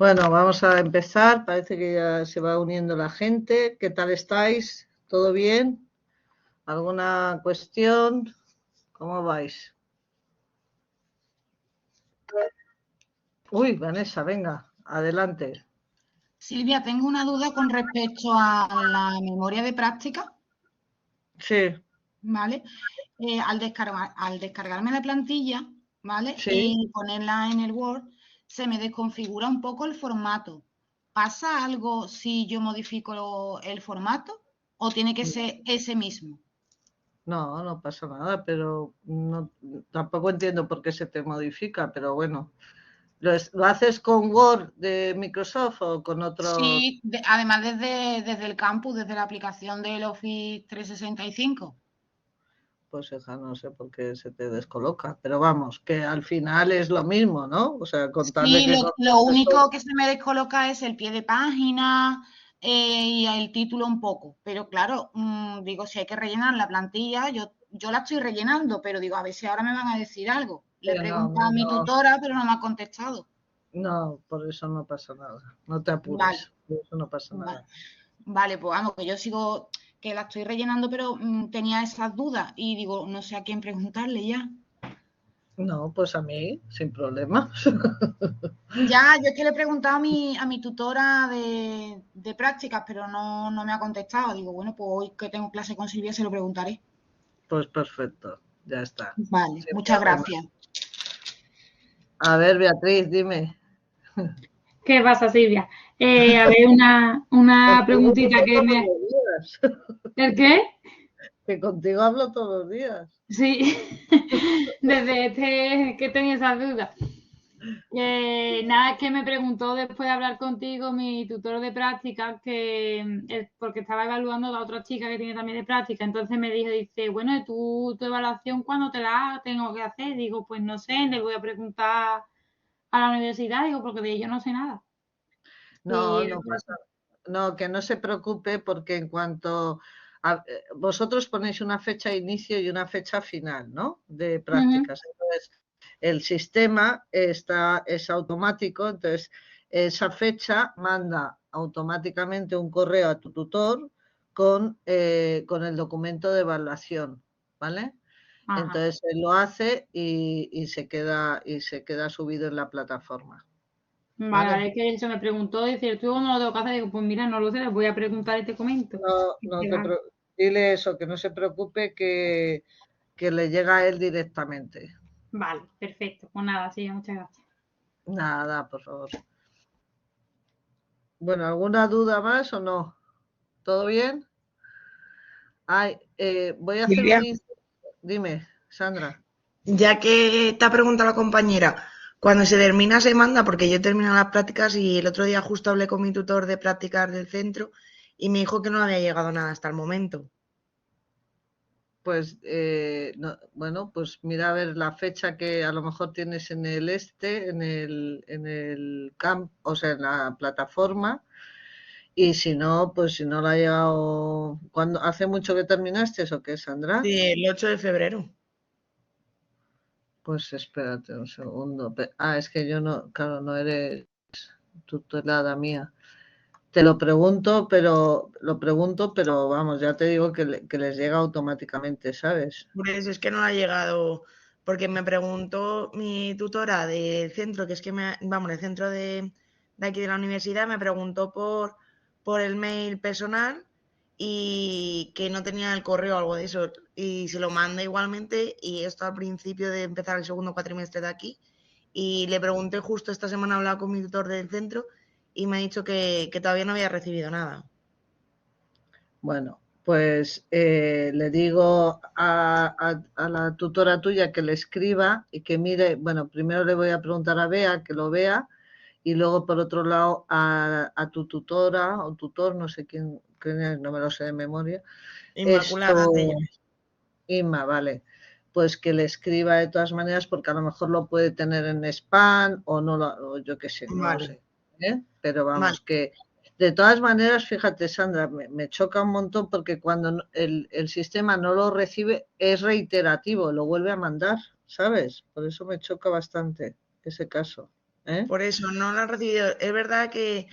Bueno, vamos a empezar. Parece que ya se va uniendo la gente. ¿Qué tal estáis? ¿Todo bien? ¿Alguna cuestión? ¿Cómo vais? Uy, Vanessa, venga, adelante. Silvia, tengo una duda con respecto a la memoria de práctica, Sí, ¿vale? Al descargarme la plantilla, ¿vale? sí. Y ponerla en el Word, se me desconfigura un poco el formato. ¿Pasa algo si yo modifico el formato o tiene que ser ese mismo? No, no pasa nada, pero no, tampoco entiendo por qué se te modifica, pero bueno. ¿Lo haces con Word de Microsoft o con otro? Sí, además desde el campus, desde la aplicación del Office 365. Pues hija, no sé por qué se te descoloca, pero vamos, que al final es lo mismo, ¿no? O sea, contarle Sí, que lo conozcas todo. único que se me descoloca es el pie de página y el título un poco. Pero claro, digo, si hay que rellenar la plantilla, yo la estoy rellenando, pero digo, a ver si ahora me van a decir algo. Le he No, preguntado a mi no, tutora, pero no me ha contestado. no, por eso no pasa nada. No te Vale, apures, por eso no pasa vale. nada. Vale, pues vamos, que yo sigo, que la estoy rellenando, pero tenía esas dudas y digo, no sé a quién preguntarle ya. No, pues a mí, sin problema. Ya, yo es que le he preguntado a mi tutora de prácticas, pero no me ha contestado. Digo, bueno, pues hoy que tengo clase con Silvia se lo preguntaré. Pues perfecto, ya está, Vale, sin muchas problema. gracias. A ver, Beatriz, dime. ¿Qué pasa, Silvia? A ver, una Contigo preguntita hablo que todos me... los días. ¿El qué? Que contigo hablo todos los días. Sí, desde que tenía esas dudas. Nada, es que me preguntó después de hablar contigo mi tutor de práctica, porque estaba evaluando a la otra chica que tiene también de práctica, entonces me dijo, dice, bueno, ¿y tu evaluación cuándo te la tengo que hacer? Digo, pues no sé, le voy a preguntar a la universidad, digo, porque de ello no sé nada. No, Y era no por pasa. eso. No, que no se preocupe porque en cuanto vosotros ponéis una fecha de inicio y una fecha final, ¿no? De Ujú. prácticas. Entonces, el sistema es automático, entonces esa fecha manda automáticamente un correo a tu tutor con el documento de evaluación, ¿vale? Ajá. Entonces él lo hace y se queda subido en la plataforma, Vale, ¿vale? vale, es que él se me preguntó, dice, ¿tú cómo lo tengo que hacer? Digo, pues mira, no lo sé, les voy a preguntar y te comento. No, Dice, vale, no dile eso, que no se preocupe, que le llega a él directamente. vale, perfecto. Pues nada, sí, muchas gracias. Nada, por favor. Bueno, ¿alguna duda más o no? ¿Todo bien? Ay, voy a hacer un... Silvia, Dime, Sandra. ya que te ha preguntado la compañera, cuando se termina se manda, porque yo termino las prácticas y el otro día justo hablé con mi tutor de prácticas del centro y me dijo que no había llegado nada hasta el momento. Pues, bueno, pues mira a ver la fecha que a lo mejor tienes en el en el camp, o sea, en la plataforma. Y si no, pues si no la ha llegado... ¿Hace mucho que terminaste o qué, Sandra? Sí, el 8 de febrero. Pues espérate un segundo. Es que yo no, claro, no eres tutelada mía. Te lo pregunto, pero vamos, ya te digo que les llega automáticamente, ¿sabes? Pues es que no ha llegado, porque me preguntó mi tutora del centro, que es que vamos, el centro de aquí de la universidad, me preguntó por el mail personal y que no tenía el correo o algo de eso. Y se lo manda igualmente y esto al principio de empezar el segundo cuatrimestre de aquí. Y le pregunté justo esta semana, hablaba con mi tutor del centro y me ha dicho que todavía no había recibido nada. Bueno, pues le digo a la tutora tuya que le escriba y que mire, bueno, primero le voy a preguntar a Bea que lo vea y luego por otro lado a tu tutora o tutor, no sé quién es, no me lo sé de memoria, Inmaculada se esto, llama. Inma, vale, pues que le escriba de todas maneras porque a lo mejor lo puede tener en spam o no, o yo qué sé, no lo Vale, sé, ¿eh? Pero vale. vamos, que de todas maneras, fíjate, Sandra, me choca un montón porque cuando el sistema no lo recibe es reiterativo, lo vuelve a mandar, ¿sabes? Por eso me choca bastante ese caso. ¿eh? Por eso no lo han recibido. Es verdad que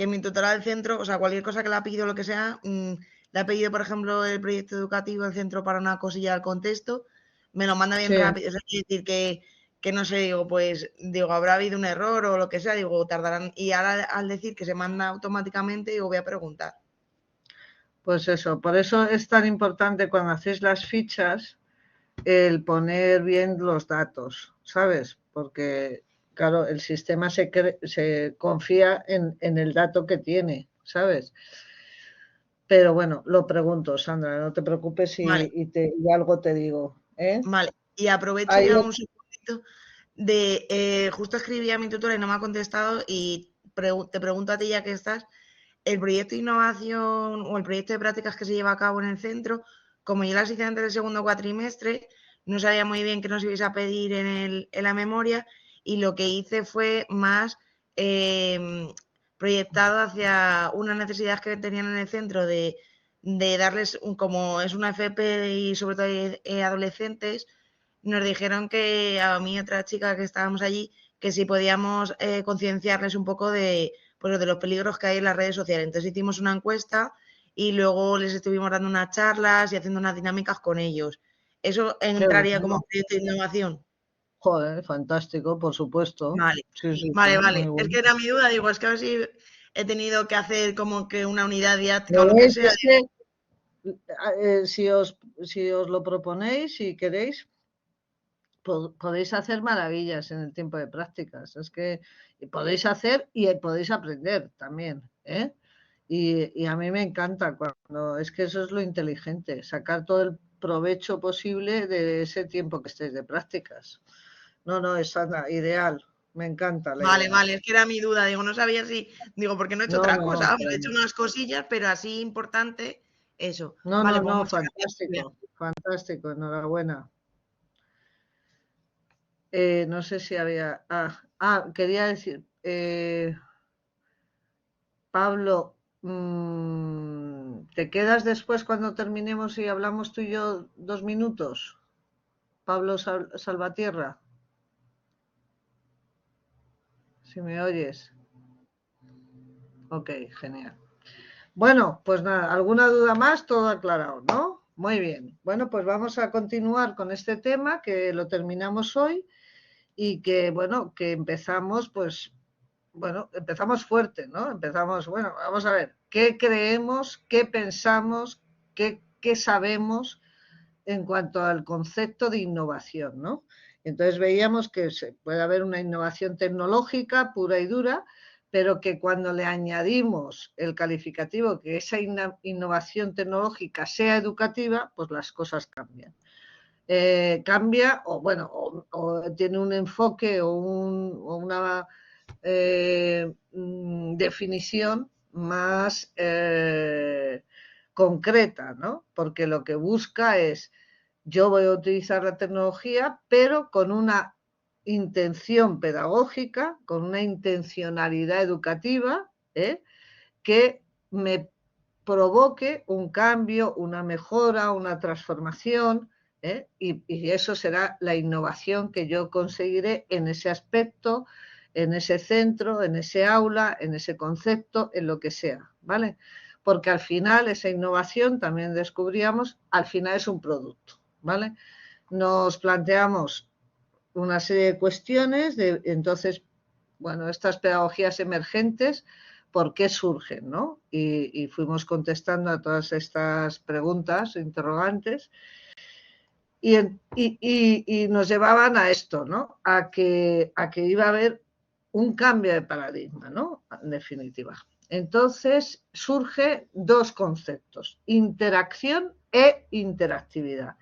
mi tutora del centro, o sea, cualquier cosa que le ha pedido, lo que sea, le ha pedido, por ejemplo, el proyecto educativo del centro para una cosilla del contexto, me lo manda bien Sí, rápido. Es decir, que no sé, digo, pues, digo, habrá habido un error o lo que sea, digo, tardarán. Y ahora al decir que se manda automáticamente, digo, voy a preguntar. pues eso, por eso es tan importante cuando hacéis las fichas el poner bien los datos, ¿sabes? Porque, claro, el sistema se confía en el dato que tiene, ¿sabes? Pero bueno, lo pregunto, Sandra, no te preocupes Vale, y algo te digo, ¿eh? vale. Y aprovecho Ahí, ya un segundito justo escribí a mi tutora y no me ha contestado y te pregunto a ti ya que estás. El proyecto de innovación o el proyecto de prácticas que se lleva a cabo en el centro, como yo las hice antes del segundo cuatrimestre, no sabía muy bien qué nos ibais a pedir en la memoria y lo que hice fue más proyectado hacia unas necesidades que tenían en el centro de darles, como es una FP y sobre todo adolescentes, nos dijeron que a mí y otra chica que estábamos allí, que si podíamos concienciarles un poco pues, de los peligros que hay en las redes sociales. Entonces hicimos una encuesta y luego les estuvimos dando unas charlas y haciendo unas dinámicas con ellos. ¿Eso qué entraría como bueno. proyecto de innovación? Joder, fantástico, por supuesto. Vale, Sí, sí, sí, vale, muy vale. Es bueno. que era mi duda, digo, es que a ver si he tenido que hacer como que una unidad didáctica o lo que ¿Veis? sea. Es que si os lo proponéis, si queréis, podéis hacer maravillas en el tiempo de prácticas. Es que podéis hacer y podéis aprender también, ¿eh? Y a mí me encanta cuando es que eso es lo inteligente, sacar todo el provecho posible de ese tiempo que estéis de prácticas. No, no, es ideal. Me encanta la Vale, idea. vale, es que era mi duda, digo, no sabía si, digo, porque no he hecho No, otra cosa, no, vamos, he hecho unas cosillas, pero así importante, eso. no, Vale, no, pues no, muchas gracias, Silvia. fantástico, fantástico, enhorabuena. No sé si había. Quería decir, Pablo, ¿te quedas después cuando terminemos y hablamos tú y yo 2 minutos? Pablo Salvatierra, si me oyes. Ok, genial. Bueno, pues nada, ¿alguna duda más? Todo aclarado, ¿no? Muy bien. Bueno, pues vamos a continuar con este tema que lo terminamos hoy y que, bueno, que empezamos, pues, bueno, empezamos fuerte, ¿no? Empezamos, bueno, vamos a ver, ¿qué creemos, qué pensamos, qué sabemos en cuanto al concepto de innovación, ¿no? Entonces veíamos que puede haber una innovación tecnológica pura y dura, pero que cuando le añadimos el calificativo que esa innovación tecnológica sea educativa, pues las cosas cambian. Cambia o bueno, o tiene un enfoque o una definición más concreta, ¿no? Porque lo que busca es, yo voy a utilizar la tecnología, pero con una intención pedagógica, con una intencionalidad educativa, que me provoque un cambio, una mejora, una transformación, y eso será la innovación que yo conseguiré en ese aspecto, en ese centro, en ese aula, en ese concepto, en lo que sea, ¿vale? Porque al final esa innovación, también descubríamos, al final es un producto, ¿vale? Nos planteamos una serie de cuestiones, entonces, bueno, estas pedagogías emergentes, ¿por qué surgen, no? Y fuimos contestando a todas estas preguntas, interrogantes, y nos llevaban a esto, ¿no? A que iba a haber un cambio de paradigma, ¿no? En definitiva. Entonces surge dos conceptos, interacción e interactividad.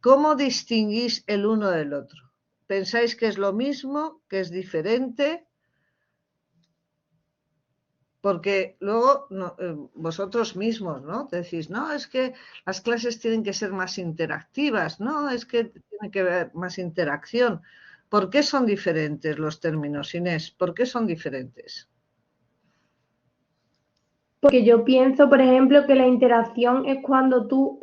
¿Cómo distinguís el uno del otro? ¿Pensáis que es lo mismo, que es diferente? Porque luego vosotros mismos, ¿no? Decís, no, es que las clases tienen que ser más interactivas, no, es que tiene que haber más interacción. ¿Por qué son diferentes los términos, Inés? ¿Por qué son diferentes? Porque yo pienso, por ejemplo, que la interacción es cuando tú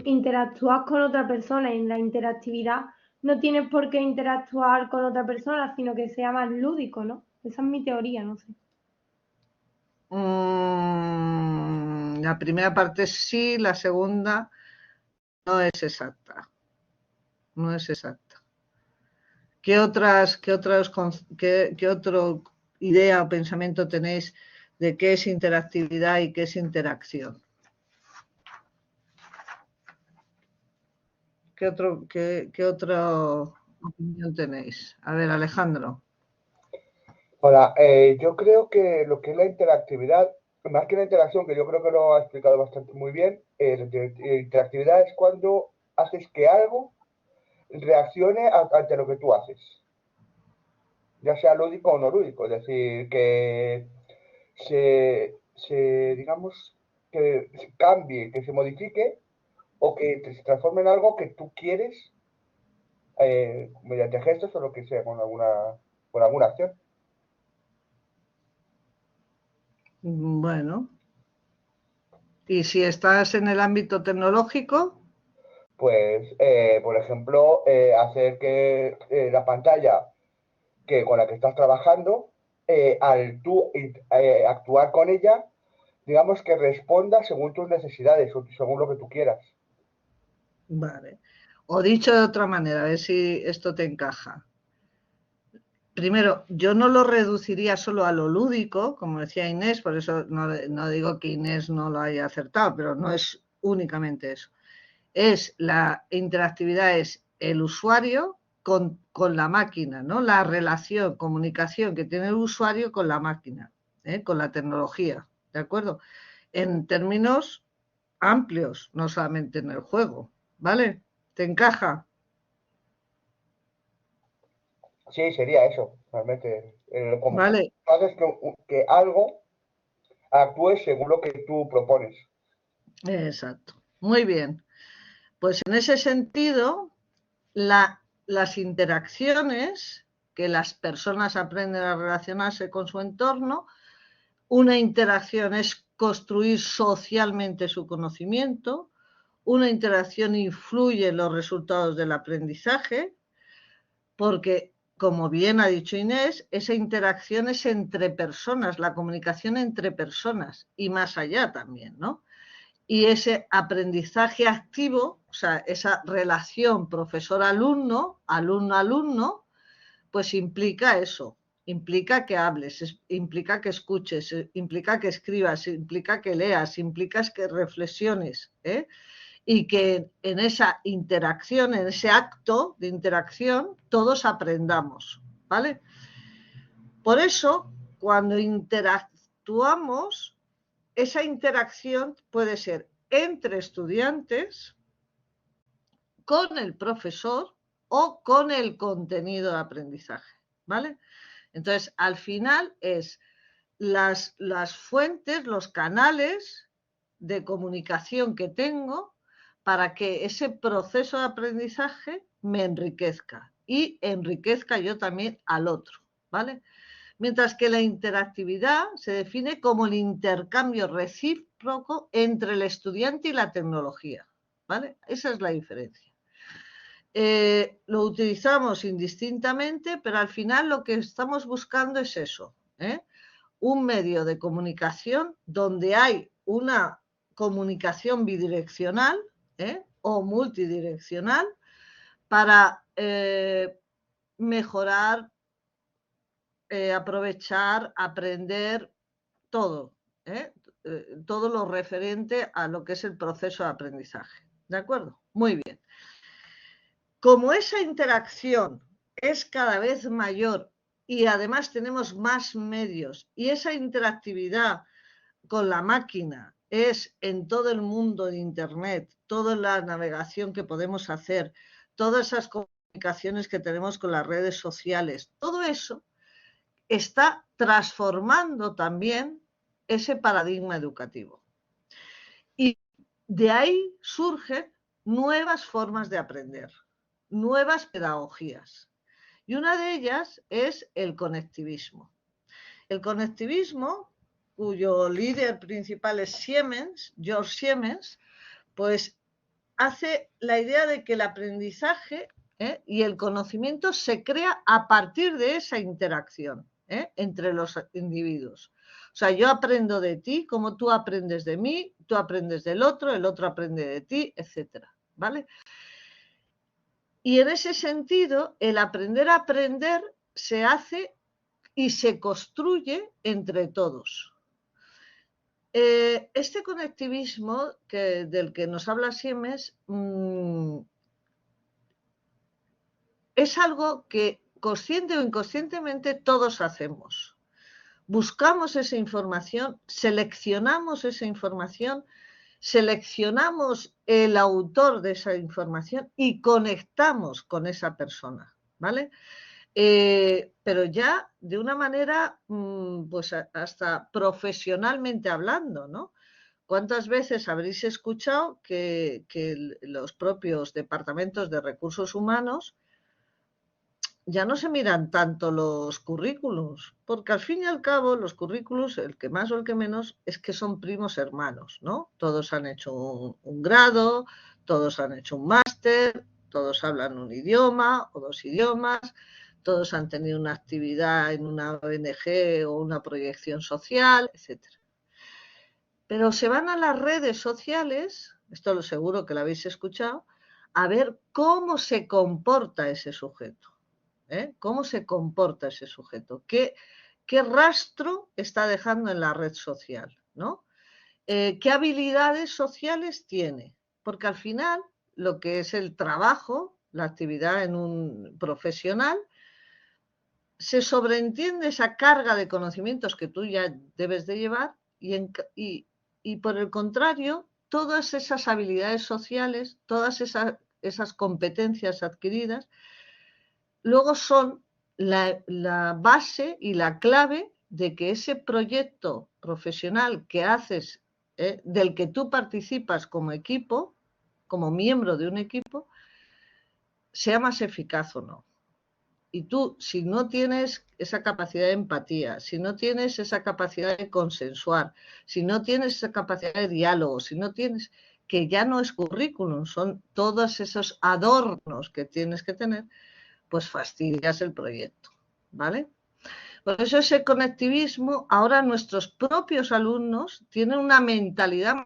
interactúas con otra persona. En la interactividad no tienes por qué interactuar con otra persona, sino que sea más lúdico, ¿no? Esa es mi teoría, no sé. La primera parte sí, la segunda no es exacta. No es exacta. ¿Qué otro idea o pensamiento tenéis de qué es interactividad y qué es interacción? ¿Qué otra opinión tenéis? A ver, Alejandro. Hola, yo creo que lo que es la interactividad, más que la interacción, que yo creo que lo ha explicado bastante muy bien, la interactividad es cuando haces que algo reaccione ante lo que tú haces, ya sea lúdico o no lúdico, es decir, que digamos, que se cambie, que se modifique o que se transforme en algo que tú quieres mediante gestos o lo que sea, con alguna acción. Bueno, ¿y si estás en el ámbito tecnológico? Pues, por ejemplo, hacer que la pantalla con la que estás trabajando, al tú actuar con ella, digamos que responda según tus necesidades o según lo que tú quieras. Vale. O dicho de otra manera, a ver si esto te encaja. Primero, yo no lo reduciría solo a lo lúdico, como decía Inés, por eso no digo que Inés no lo haya acertado, pero no es únicamente eso. La interactividad es el usuario con la máquina, ¿no? La relación, comunicación que tiene el usuario con la máquina, con la tecnología, ¿de acuerdo? En términos amplios, no solamente en el juego, ¿vale? ¿Te encaja? Sí, sería eso, realmente. Como Vale, haces que algo actúe según lo que tú propones. exacto. Muy bien. Pues en ese sentido, las interacciones que las personas aprenden a relacionarse con su entorno, una interacción es construir socialmente su conocimiento, una interacción influye en los resultados del aprendizaje, porque, como bien ha dicho Inés, esa interacción es entre personas, la comunicación entre personas y más allá también, ¿no? Y ese aprendizaje activo, o sea, esa relación profesor-alumno, alumno-alumno, pues implica eso, implica que hables, implica que escuches, implica que escribas, implica que leas, implica que reflexiones, ¿eh? Y que en esa interacción, en ese acto de interacción, todos aprendamos, ¿vale? Por eso, cuando interactuamos, esa interacción puede ser entre estudiantes, con el profesor o con el contenido de aprendizaje, ¿vale? Entonces, al final es las fuentes, los canales de comunicación que tengo para que ese proceso de aprendizaje me enriquezca y enriquezca yo también al otro, ¿vale? Mientras que la interactividad se define como el intercambio recíproco entre el estudiante y la tecnología, ¿vale? Esa es la diferencia. Lo utilizamos indistintamente, pero al final lo que estamos buscando es eso, un medio de comunicación donde hay una comunicación bidireccional o multidireccional para mejorar, aprovechar, aprender todo, todo lo referente a lo que es el proceso de aprendizaje. ¿De acuerdo? Muy bien. Como esa interacción es cada vez mayor y además tenemos más medios y esa interactividad con la máquina es en todo el mundo de Internet, toda la navegación que podemos hacer, todas esas comunicaciones que tenemos con las redes sociales, todo eso está transformando también ese paradigma educativo. Y de ahí surgen nuevas formas de aprender, nuevas pedagogías. Y una de ellas es el conectivismo. El conectivismo, cuyo líder principal es Siemens, George Siemens, pues hace la idea de que el aprendizaje Y el conocimiento se crea a partir de esa interacción entre los individuos. O sea, yo aprendo de ti, como tú aprendes de mí, tú aprendes del otro, el otro aprende de ti, etcétera, ¿vale? Y en ese sentido, el aprender a aprender se hace y se construye entre todos. Este conectivismo del que nos habla Siemens es algo que consciente o inconscientemente todos hacemos. Buscamos esa información, seleccionamos esa información, seleccionamos el autor de esa información y conectamos con esa persona, ¿vale? Pero ya de una manera, pues hasta profesionalmente hablando, ¿no? ¿Cuántas veces habréis escuchado que los propios departamentos de recursos humanos ya no se miran tanto los currículos? Porque al fin y al cabo los currículos, el que más o el que menos, es que son primos hermanos, ¿no? Todos han hecho un grado, todos han hecho un máster, todos hablan un idioma o dos idiomas, todos han tenido una actividad en una ONG o una proyección social, etc. Pero se van a las redes sociales, esto lo seguro que lo habéis escuchado, a ver cómo se comporta ese sujeto. ¿Cómo se comporta ese sujeto? ¿Qué rastro está dejando en la red social? ¿No? ¿Qué habilidades sociales tiene? Porque al final lo que es el trabajo, la actividad en un profesional, se sobreentiende esa carga de conocimientos que tú ya debes de llevar y por el contrario, todas esas habilidades sociales, todas esas competencias adquiridas, luego son la base y la clave de que ese proyecto profesional que haces, del que tú participas como equipo, como miembro de un equipo, sea más eficaz o no. Y tú, si no tienes esa capacidad de empatía, si no tienes esa capacidad de consensuar, si no tienes esa capacidad de diálogo, si no tienes, que ya no es currículum, son todos esos adornos que tienes que tener, pues fastidias el proyecto, ¿vale? Por eso ese conectivismo, ahora nuestros propios alumnos tienen una mentalidad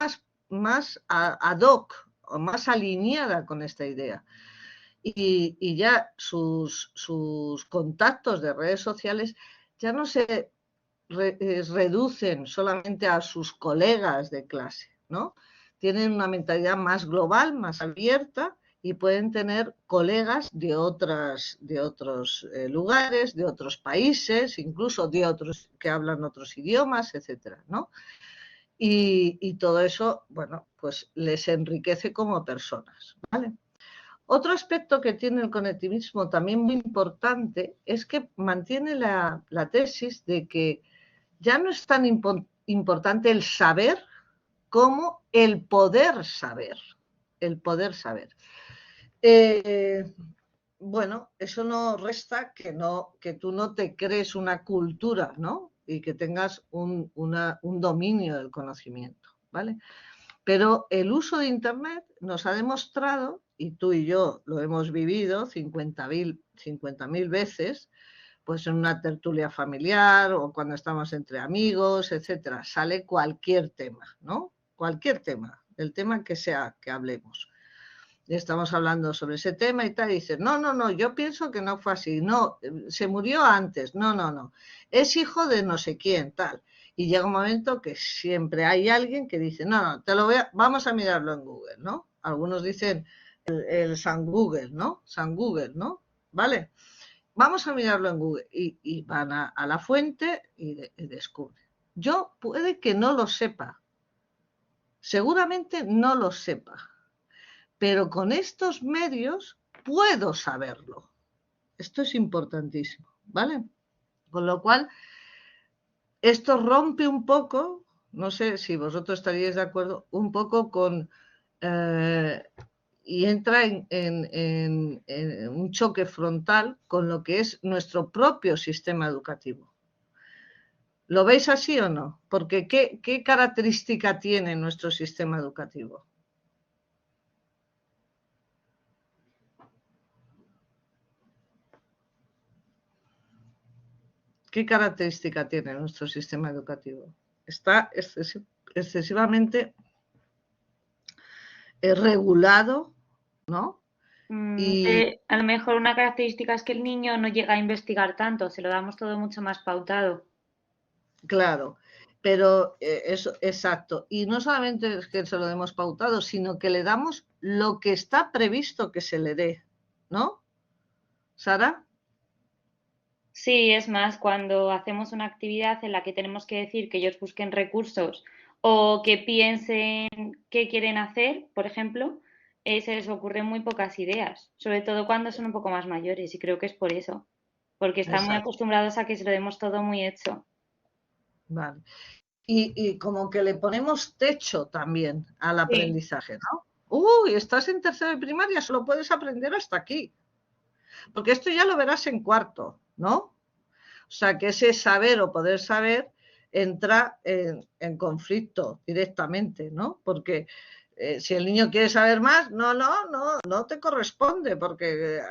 más ad hoc o más alineada con esta idea. Y ya sus contactos de redes sociales ya no se reducen solamente a sus colegas de clase, ¿no? Tienen una mentalidad más global, más abierta, y pueden tener colegas de otros lugares, de otros países, incluso de otros que hablan otros idiomas, etcétera, ¿no? Y todo eso, bueno, pues les enriquece como personas, ¿vale? Otro aspecto que tiene el conectivismo también muy importante es que mantiene la tesis de que ya no es tan importante el saber como el poder saber. El poder saber. Bueno, eso no resta que tú no te crees una cultura, ¿no? Y que tengas un dominio del conocimiento, ¿vale? Pero el uso de Internet nos ha demostrado, y tú y yo lo hemos vivido 50.000 veces, pues en una tertulia familiar o cuando estamos entre amigos, etcétera, sale cualquier tema, ¿no? Cualquier tema, el tema que sea que hablemos. Y estamos hablando sobre ese tema y tal, y dices, no, yo pienso que no fue así, no, se murió antes, no, es hijo de no sé quién, tal. Y llega un momento que siempre hay alguien que dice, no, vamos a mirarlo en Google, ¿no? Algunos dicen el San Google, ¿no? San Google, ¿no? ¿Vale? Vamos a mirarlo en Google. Y van a la fuente y descubren. Yo puede que no lo sepa. Seguramente no lo sepa. Pero con estos medios puedo saberlo. Esto es importantísimo, ¿vale? Con lo cual, esto rompe un poco, no sé si vosotros estaríais de acuerdo, un poco con... y entra en un choque frontal con lo que es nuestro propio sistema educativo. ¿Lo veis así o no? Porque ¿qué característica tiene nuestro sistema educativo? ¿Qué característica tiene nuestro sistema educativo? Está excesivamente regulado, ¿no? Y A lo mejor una característica es que el niño no llega a investigar tanto, se lo damos todo mucho más pautado. claro, pero eso, exacto. Y no solamente es que se lo demos pautado, sino que le damos lo que está previsto que se le dé, ¿no? ¿Sara? Sí, es más, cuando hacemos una actividad en la que tenemos que decir que ellos busquen recursos o que piensen qué quieren hacer, por ejemplo, se les ocurren muy pocas ideas, sobre todo cuando son un poco más mayores, y creo que es por eso, porque están muy Exacto. acostumbrados a que se lo demos todo muy hecho. Vale. Y como que le ponemos techo también al aprendizaje, ¿no? Uy, estás en tercero de primaria, solo puedes aprender hasta aquí. Porque esto ya lo verás en cuarto, ¿no? O sea, que ese saber o poder saber entra en conflicto directamente, ¿no? Porque si el niño quiere saber más, no te corresponde, porque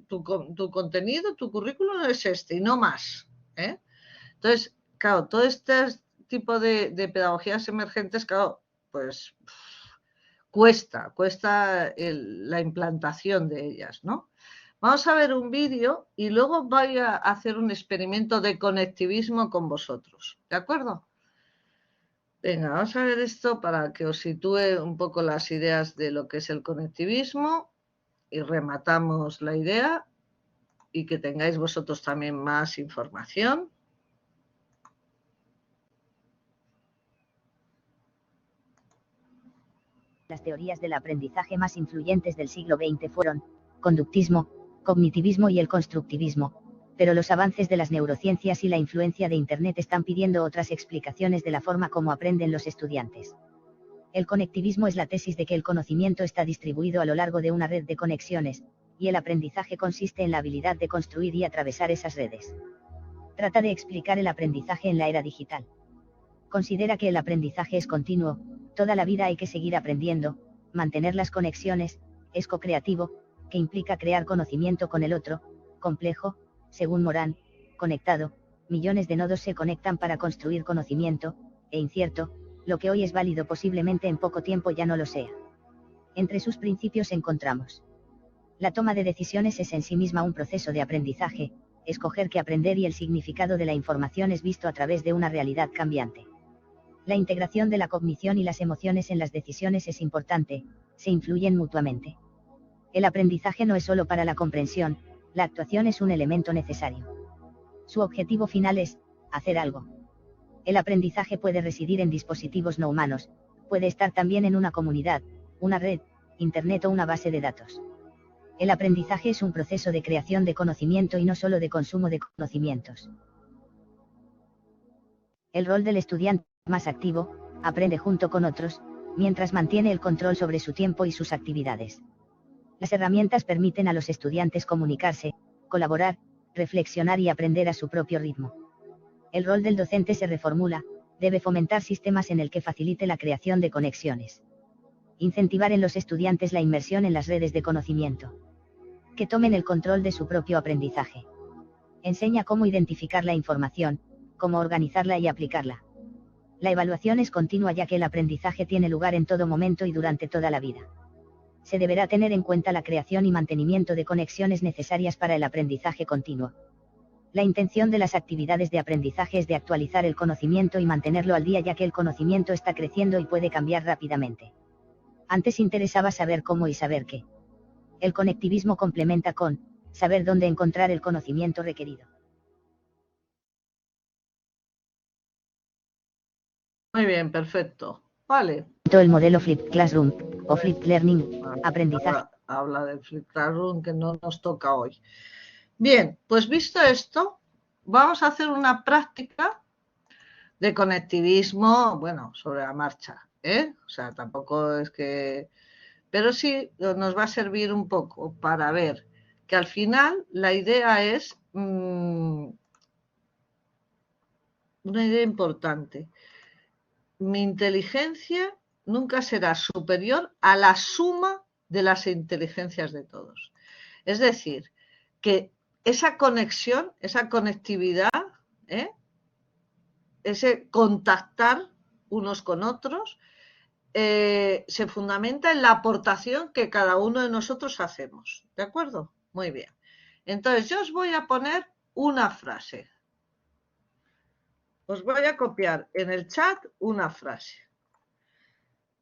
tu contenido, tu currículum es este y no más, ¿eh? Entonces, claro, todo este tipo de pedagogías emergentes, claro, pues cuesta la implantación de ellas, ¿no? Vamos a ver un vídeo y luego voy a hacer un experimento de conectivismo con vosotros, ¿de acuerdo? Venga, vamos a ver esto para que os sitúe un poco las ideas de lo que es el conectivismo y rematamos la idea y que tengáis vosotros también más información. Las teorías del aprendizaje más influyentes del siglo XX fueron conductismo, cognitivismo y el constructivismo, pero los avances de las neurociencias y la influencia de Internet están pidiendo otras explicaciones de la forma como aprenden los estudiantes. El conectivismo es la tesis de que el conocimiento está distribuido a lo largo de una red de conexiones, y el aprendizaje consiste en la habilidad de construir y atravesar esas redes. Trata de explicar el aprendizaje en la era digital. Considera que el aprendizaje es continuo, toda la vida hay que seguir aprendiendo, mantener las conexiones, es co-creativo, que implica crear conocimiento con el otro, complejo, según Moran, conectado, millones de nodos se conectan para construir conocimiento, e incierto, lo que hoy es válido posiblemente en poco tiempo ya no lo sea. Entre sus principios encontramos: la toma de decisiones es en sí misma un proceso de aprendizaje, escoger qué aprender y el significado de la información es visto a través de una realidad cambiante. La integración de la cognición y las emociones en las decisiones es importante, se influyen mutuamente. El aprendizaje no es solo para la comprensión, la actuación es un elemento necesario. Su objetivo final es hacer algo. El aprendizaje puede residir en dispositivos no humanos, puede estar también en una comunidad, una red, internet o una base de datos. El aprendizaje es un proceso de creación de conocimiento y no solo de consumo de conocimientos. El rol del estudiante más activo, aprende junto con otros, mientras mantiene el control sobre su tiempo y sus actividades. Las herramientas permiten a los estudiantes comunicarse, colaborar, reflexionar y aprender a su propio ritmo. El rol del docente se reformula, debe fomentar sistemas en el que facilite la creación de conexiones. Incentivar en los estudiantes la inmersión en las redes de conocimiento. Que tomen el control de su propio aprendizaje. Enseña cómo identificar la información, cómo organizarla y aplicarla. La evaluación es continua ya que el aprendizaje tiene lugar en todo momento y durante toda la vida. Se deberá tener en cuenta la creación y mantenimiento de conexiones necesarias para el aprendizaje continuo. La intención de las actividades de aprendizaje es de actualizar el conocimiento y mantenerlo al día ya que el conocimiento está creciendo y puede cambiar rápidamente. Antes interesaba saber cómo y saber qué. El conectivismo complementa con saber dónde encontrar el conocimiento requerido. Muy bien, perfecto. Vale. El modelo Flipped Classroom o Flipped Learning, aprendizaje. Habla del Flipped Classroom que no nos toca hoy. Bien, pues visto esto, vamos a hacer una práctica de conectivismo, bueno, sobre la marcha, ¿eh? O sea, tampoco es que... Pero sí nos va a servir un poco para ver que al final la idea es una idea importante. Mi inteligencia nunca será superior a la suma de las inteligencias de todos. Es decir, que esa conexión, esa conectividad, ese contactar unos con otros, se fundamenta en la aportación que cada uno de nosotros hacemos. ¿De acuerdo? Muy bien. Entonces, yo os voy a poner una frase. Os voy a copiar en el chat una frase.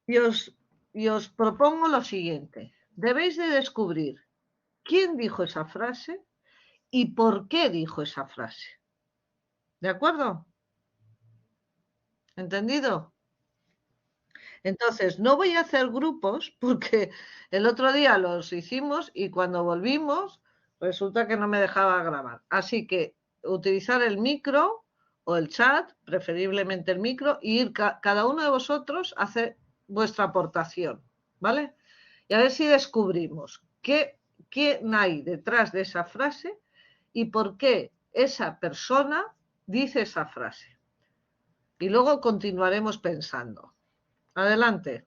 Y os propongo lo siguiente. Debéis de descubrir quién dijo esa frase y por qué dijo esa frase. ¿De acuerdo? ¿Entendido? Entonces, no voy a hacer grupos porque el otro día los hicimos y cuando volvimos resulta que no me dejaba grabar. Así que utilizar el micro o el chat, preferiblemente el micro, y ir cada uno de vosotros a hacer vuestra aportación, ¿vale? Y a ver si descubrimos quién hay detrás de esa frase y por qué esa persona dice esa frase. Y luego continuaremos pensando. Adelante.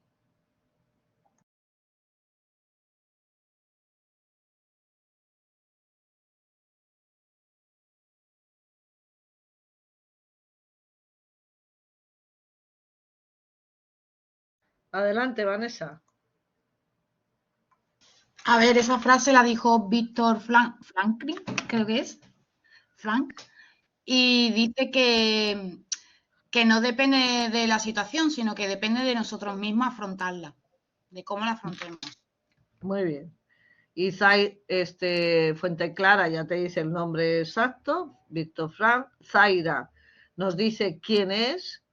Adelante, Vanessa. A ver, esa frase la dijo Víctor Franklin, creo que es, Frank, y dice que no depende de la situación, sino que depende de nosotros mismos afrontarla, de cómo la afrontemos. Muy bien. Y Fuente Clara ya te dice el nombre exacto, Víctor Frank. Zaira nos dice quién es,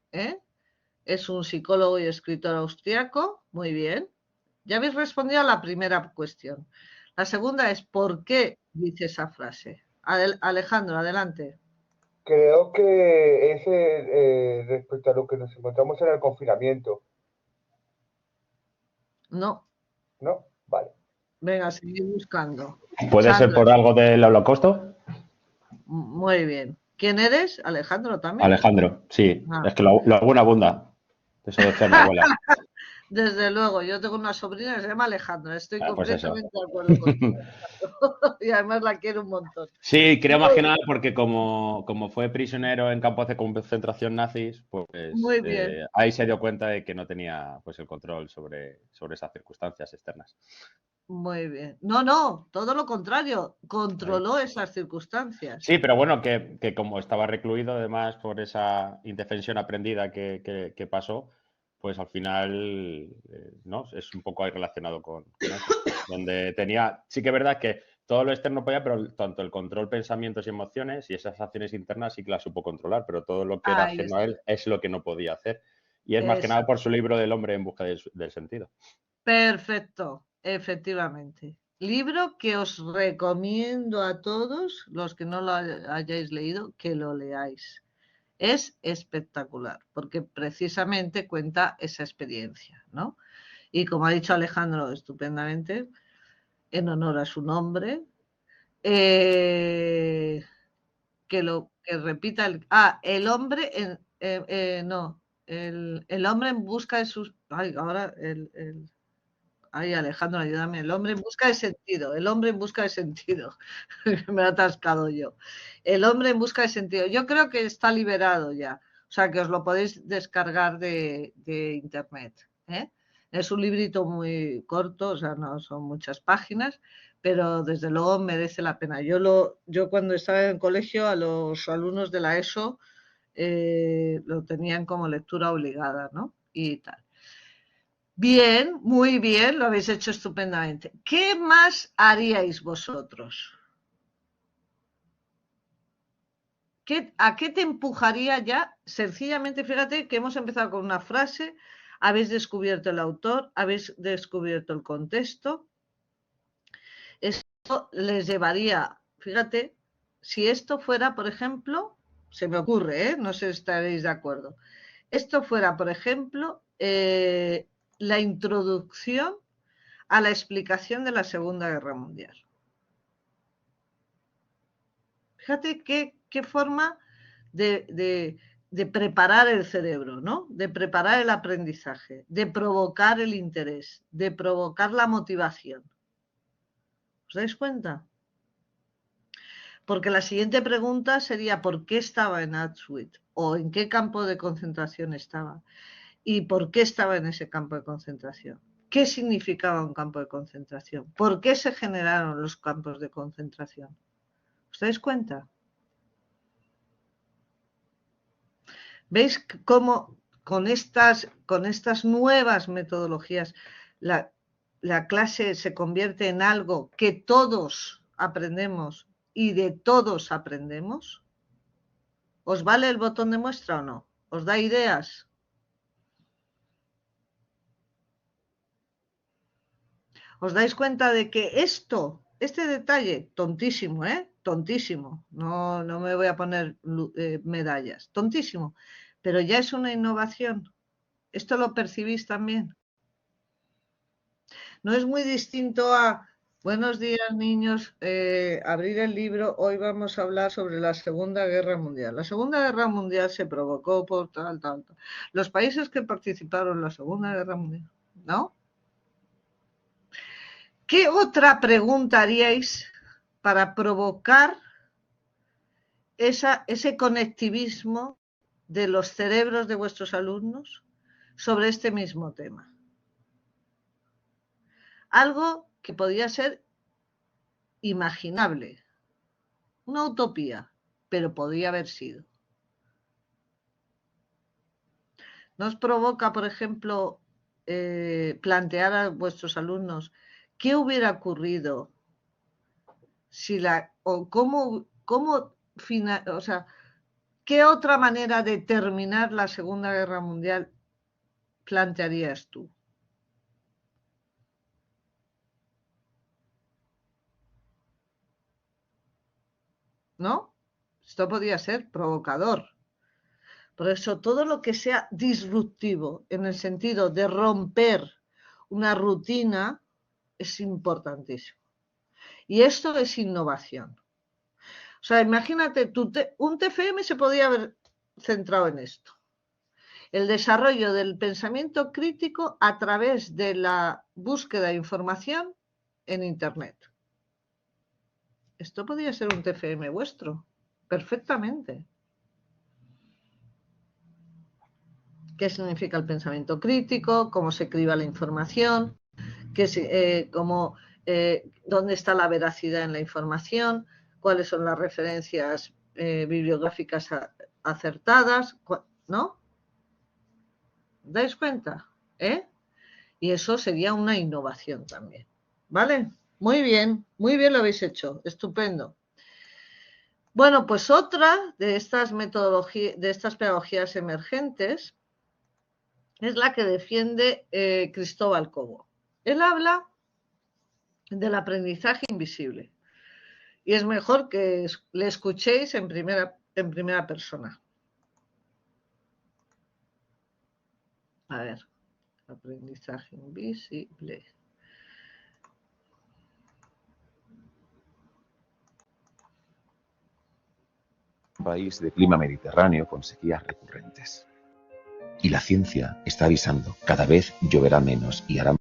es un psicólogo y escritor austriaco. Muy bien. Ya habéis respondido a la primera cuestión. La segunda es ¿por qué dice esa frase? Alejandro, adelante. Creo que es respecto a lo que nos encontramos en el confinamiento. No. ¿No? Vale. Venga, seguid buscando. ¿Puede Sandra. ser por algo del holocausto? Muy bien. ¿Quién eres? Alejandro también. Alejandro, sí. Ah. Es que lo bueno abunda. Eso decía mi abuela. Desde luego, yo tengo una sobrina que se llama Alejandra. Estoy completamente de acuerdo contigo. Y además la quiero un montón. Sí, creo más que nada porque como fue prisionero en campos de concentración nazis, pues Muy bien. Ahí se dio cuenta de que no tenía pues el control sobre esas circunstancias externas. Muy bien. No, todo lo contrario. Controló esas circunstancias. Sí, pero bueno, que como estaba recluido, además, por esa indefensión aprendida que pasó, pues al final, ¿no? Es un poco ahí relacionado con eso. Donde tenía, sí que es verdad que todo lo externo podía, pero tanto el control, pensamientos y emociones y esas acciones internas sí que las supo controlar, pero todo lo que era ajeno a él es lo que no podía hacer. Y es más que nada por su libro del hombre en busca del sentido. Perfecto, efectivamente. Libro que os recomiendo a todos, los que no lo hayáis leído, que lo leáis. Es espectacular, porque precisamente cuenta esa experiencia, ¿no? Y como ha dicho Alejandro estupendamente, en honor a su nombre, que repita el hombre el hombre en busca de sus Alejandro, ayúdame. El hombre en busca de sentido. El hombre en busca de sentido. Me he atascado yo. El hombre en busca de sentido. Yo creo que está liberado ya. O sea, que os lo podéis descargar de internet. Es un librito muy corto, o sea, no son muchas páginas, pero desde luego merece la pena. Yo cuando estaba en el colegio, a los alumnos de la ESO lo tenían como lectura obligada, ¿no? Y tal. Bien, muy bien, lo habéis hecho estupendamente. ¿Qué más haríais vosotros? ¿A qué te empujaría ya? Sencillamente, fíjate que hemos empezado con una frase, habéis descubierto el autor, habéis descubierto el contexto. Esto les llevaría, fíjate, si esto fuera, por ejemplo, se me ocurre, no sé si estaréis de acuerdo, esto fuera, por ejemplo, la introducción a la explicación de la Segunda Guerra Mundial. Fíjate qué forma de preparar el cerebro, ¿no? De preparar el aprendizaje, de provocar el interés, de provocar la motivación. ¿Os dais cuenta? Porque la siguiente pregunta sería ¿por qué estaba en Auschwitz? ¿O en qué campo de concentración estaba? ¿Y por qué estaba en ese campo de concentración? ¿Qué significaba un campo de concentración? ¿Por qué se generaron los campos de concentración? ¿Os dais cuenta? ¿Veis cómo con estas nuevas metodologías la clase se convierte en algo que todos aprendemos y de todos aprendemos? ¿Os vale el botón de muestra o no? ¿Os da ideas? ¿Os dais cuenta de que este detalle, tontísimo, tontísimo, no me voy a poner medallas, tontísimo, pero ya es una innovación? ¿Esto lo percibís también? No es muy distinto a, buenos días niños, abrir el libro, hoy vamos a hablar sobre la Segunda Guerra Mundial. La Segunda Guerra Mundial se provocó por tal. Los países que participaron en la Segunda Guerra Mundial, ¿no? ¿Qué otra pregunta haríais para provocar ese conectivismo de los cerebros de vuestros alumnos sobre este mismo tema? Algo que podía ser imaginable, una utopía, pero podía haber sido. ¿No os provoca, por ejemplo, plantear a vuestros alumnos qué hubiera ocurrido si qué otra manera de terminar la Segunda Guerra Mundial plantearías tú? ¿No? Esto podría ser provocador. Por eso todo lo que sea disruptivo en el sentido de romper una rutina es importantísimo. Y esto es innovación. O sea, imagínate, un TFM se podía haber centrado en esto. El desarrollo del pensamiento crítico a través de la búsqueda de información en Internet. Esto podría ser un TFM vuestro, perfectamente. ¿Qué significa el pensamiento crítico? ¿Cómo se criba la información? ¿Dónde está la veracidad en la información? ¿Cuáles son las referencias bibliográficas acertadas? ¿No? ¿Dais cuenta? Y eso sería una innovación también. ¿Vale? Muy bien lo habéis hecho. Estupendo. Bueno, pues otra de estas metodologías, de estas pedagogías emergentes, es la que defiende Cristóbal Cobo. Él habla del aprendizaje invisible y es mejor que le escuchéis en primera persona. A ver, aprendizaje invisible. Un país de clima mediterráneo con sequías recurrentes. Y la ciencia está avisando, cada vez lloverá menos y hará...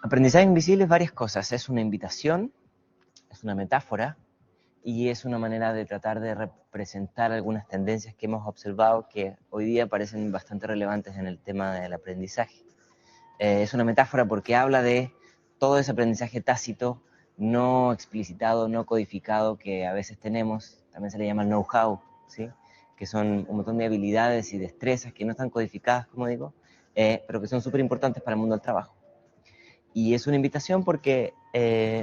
Aprendizaje invisible es varias cosas. Es una invitación, es una metáfora y es una manera de tratar de representar algunas tendencias que hemos observado que hoy día parecen bastante relevantes en el tema del aprendizaje. Es una metáfora porque habla de todo ese aprendizaje tácito, no explicitado, no codificado que a veces tenemos. También se le llama el know-how, ¿sí? Que son un montón de habilidades y destrezas que no están codificadas, como digo, pero que son súper importantes para el mundo del trabajo. Y es una invitación porque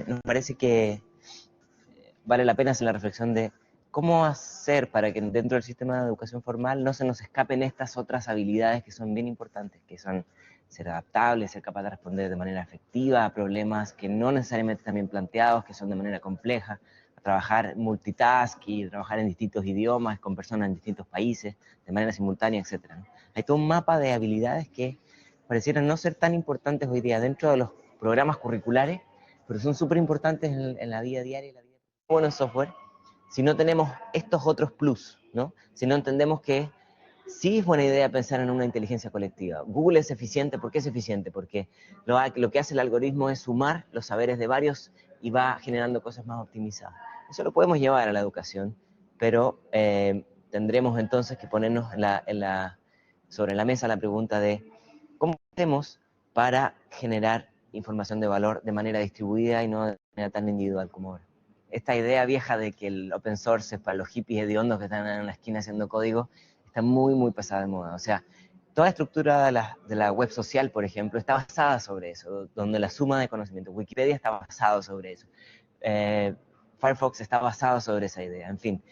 nos parece que vale la pena hacer la reflexión de cómo hacer para que dentro del sistema de educación formal no se nos escapen estas otras habilidades que son bien importantes, que son ser adaptable, ser capaz de responder de manera efectiva a problemas que no necesariamente están bien planteados, que son de manera compleja, a trabajar multitask y trabajar en distintos idiomas, con personas en distintos países, de manera simultánea, etc. Hay todo un mapa de habilidades que parecieran no ser tan importantes hoy día dentro de los programas curriculares, pero son súper importantes en la vida diaria. Bueno, software, si no tenemos estos otros plus, ¿no? Si no entendemos que Sí es buena idea pensar en una inteligencia colectiva. Google es eficiente. ¿Por qué es eficiente? Porque lo que hace el algoritmo es sumar los saberes de varios y va generando cosas más optimizadas. Eso lo podemos llevar a la educación, pero tendremos entonces que ponernos sobre la mesa la pregunta de cómo hacemos para generar información de valor de manera distribuida y no de manera tan individual como ahora. Esta idea vieja de que el open source es para los hippies hediondos que están en la esquina haciendo código está muy, muy pasada de moda. O sea, toda la estructura de la web social, por ejemplo, está basada sobre eso, donde la suma de conocimiento. Wikipedia está basado sobre eso. Firefox está basado sobre esa idea. En fin,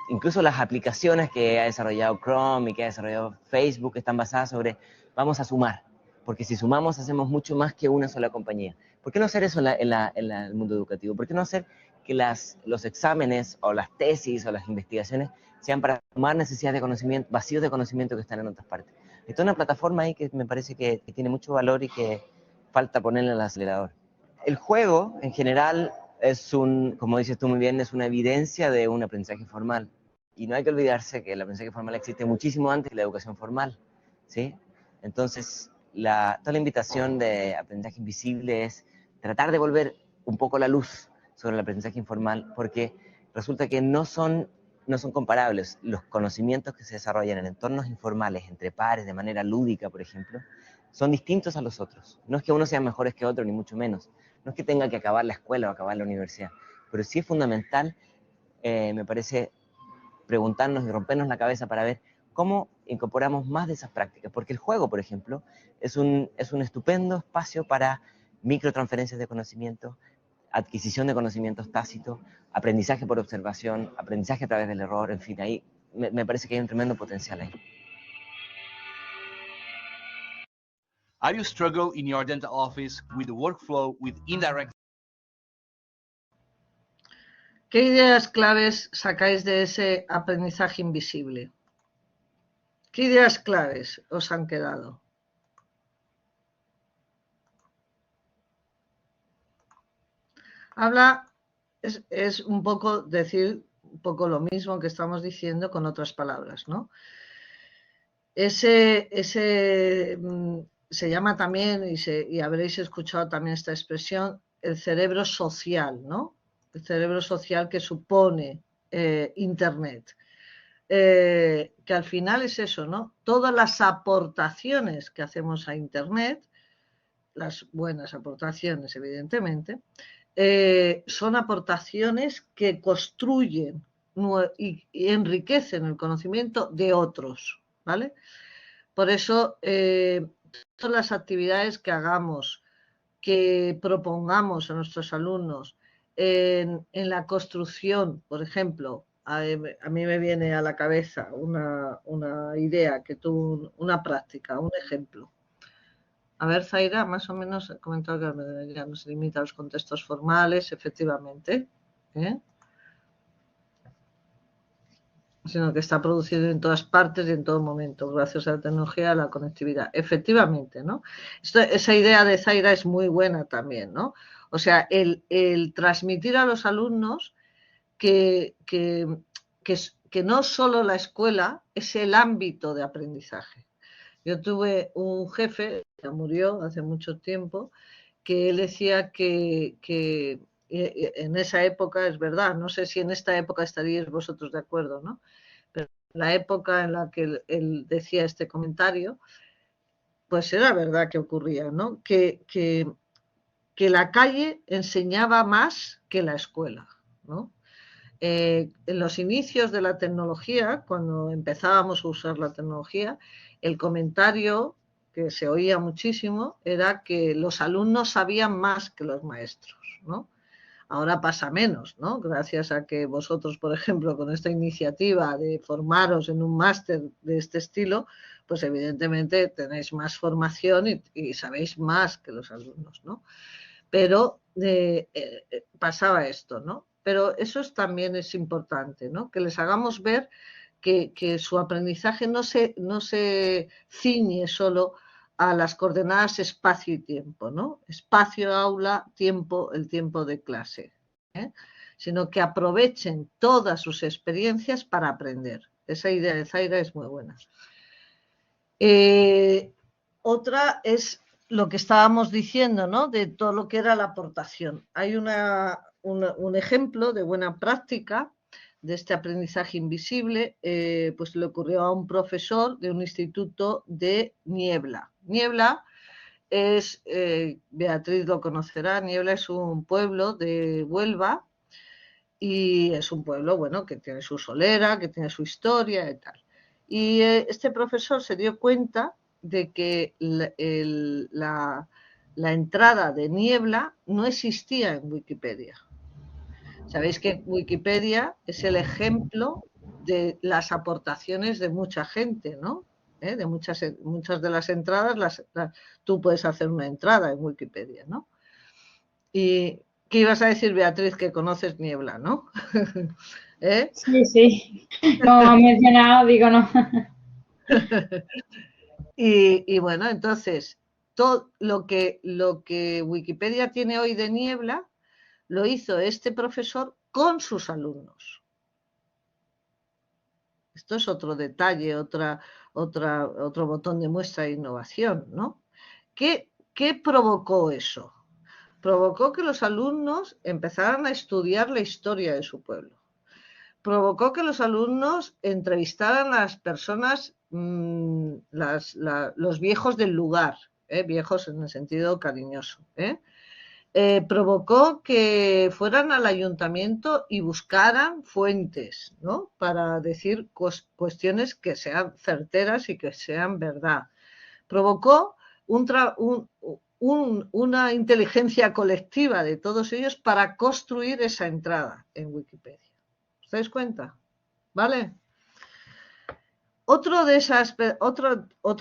incluso las aplicaciones que ha desarrollado Chrome y que ha desarrollado Facebook están basadas sobre vamos a sumar, porque si sumamos hacemos mucho más que una sola compañía. ¿Por qué no hacer eso en el mundo educativo? ¿Por qué no hacer que los exámenes o las tesis o las investigaciones sean para tomar necesidades de conocimiento, vacíos de conocimiento que están en otras partes? Hay toda una plataforma ahí que me parece que tiene mucho valor y que falta ponerle el acelerador. El juego, en general, como dices tú muy bien, es una evidencia de un aprendizaje formal. Y no hay que olvidarse que el aprendizaje formal existe muchísimo antes que la educación formal, ¿sí? Entonces, toda la invitación de aprendizaje invisible es tratar de volver un poco la luz sobre el aprendizaje informal, porque resulta que no son comparables los conocimientos que se desarrollan en entornos informales, entre pares, de manera lúdica, por ejemplo, son distintos a los otros. No es que uno sea mejores que otro, ni mucho menos. No es que tenga que acabar la escuela o acabar la universidad, pero sí es fundamental, me parece, preguntarnos y rompernos la cabeza para ver cómo incorporamos más de esas prácticas. Porque el juego, por ejemplo, es un estupendo espacio para microtransferencias de conocimiento, adquisición de conocimientos tácitos, aprendizaje por observación, aprendizaje a través del error, en fin, ahí me parece que hay un tremendo potencial ahí. Are you struggle in your dental office with the workflow with indirect? ¿Qué ideas claves sacáis de ese aprendizaje invisible? ¿Qué ideas claves os han quedado? Es un poco decir un poco lo mismo que estamos diciendo con otras palabras, ¿no? Se llama también, y habréis escuchado también esta expresión, el cerebro social, ¿no? El cerebro social que supone Internet. Que al final es eso, ¿no? Todas las aportaciones que hacemos a Internet, las buenas aportaciones, evidentemente, son aportaciones que construyen y enriquecen el conocimiento de otros, ¿vale? Por eso, todas las actividades que hagamos, que propongamos a nuestros alumnos en la construcción, por ejemplo, a mí me viene a la cabeza una idea que tuvo una práctica, un ejemplo. A ver, Zaira, más o menos he comentado que ya no se limita a los contextos formales, efectivamente, sino que está producido en todas partes y en todo momento, gracias a la tecnología, a la conectividad. Efectivamente, ¿no? Esa idea de Zaira es muy buena también, ¿no? O sea, el transmitir a los alumnos que no solo la escuela es el ámbito de aprendizaje. Yo tuve un jefe, que murió hace mucho tiempo, que él decía que en esa época, es verdad, no sé si en esta época estaríais vosotros de acuerdo, ¿no? Pero en la época en la que él decía este comentario, pues era verdad que ocurría, ¿no? Que la calle enseñaba más que la escuela, ¿no? En los inicios de la tecnología, cuando empezábamos a usar la tecnología, el comentario que se oía muchísimo era que los alumnos sabían más que los maestros, ¿no? Ahora pasa menos, ¿no? Gracias a que vosotros, por ejemplo, con esta iniciativa de formaros en un máster de este estilo, pues evidentemente tenéis más formación y sabéis más que los alumnos, ¿no? Pero pasaba esto, ¿no? Pero eso también es importante, ¿no? Que les hagamos ver que su aprendizaje no se ciñe solo a las coordenadas espacio y tiempo, ¿no? Espacio, aula, tiempo, el tiempo de clase, sino que aprovechen todas sus experiencias para aprender. Esa idea de Zaira es muy buena. Otra es lo que estábamos diciendo, ¿no? De todo lo que era la aportación. Hay un ejemplo de buena práctica de este aprendizaje invisible, pues le ocurrió a un profesor de un instituto de Niebla. Niebla es, Beatriz lo conocerá, Niebla es un pueblo de Huelva y es un pueblo, bueno, que tiene su solera, que tiene su historia y tal. Y este profesor se dio cuenta de que la entrada de Niebla no existía en Wikipedia. Sabéis que Wikipedia es el ejemplo de las aportaciones de mucha gente, ¿no? De muchas de las entradas, tú puedes hacer una entrada en Wikipedia, ¿no? ¿Y qué ibas a decir, Beatriz? Que conoces Niebla, ¿no? Sí, sí. Como has mencionado, digo no. Y bueno, entonces, todo lo que Wikipedia tiene hoy de Niebla lo hizo este profesor con sus alumnos. Esto es otro detalle, otro botón de muestra de innovación, ¿no? ¿Qué provocó eso? Provocó que los alumnos empezaran a estudiar la historia de su pueblo. Provocó que los alumnos entrevistaran a las personas, los viejos del lugar, viejos en el sentido cariñoso, provocó que fueran al ayuntamiento y buscaran fuentes, ¿no? Para decir cuestiones que sean certeras y que sean verdad. Provocó una inteligencia colectiva de todos ellos para construir esa entrada en Wikipedia. ¿Os dais cuenta? ¿Vale? Otro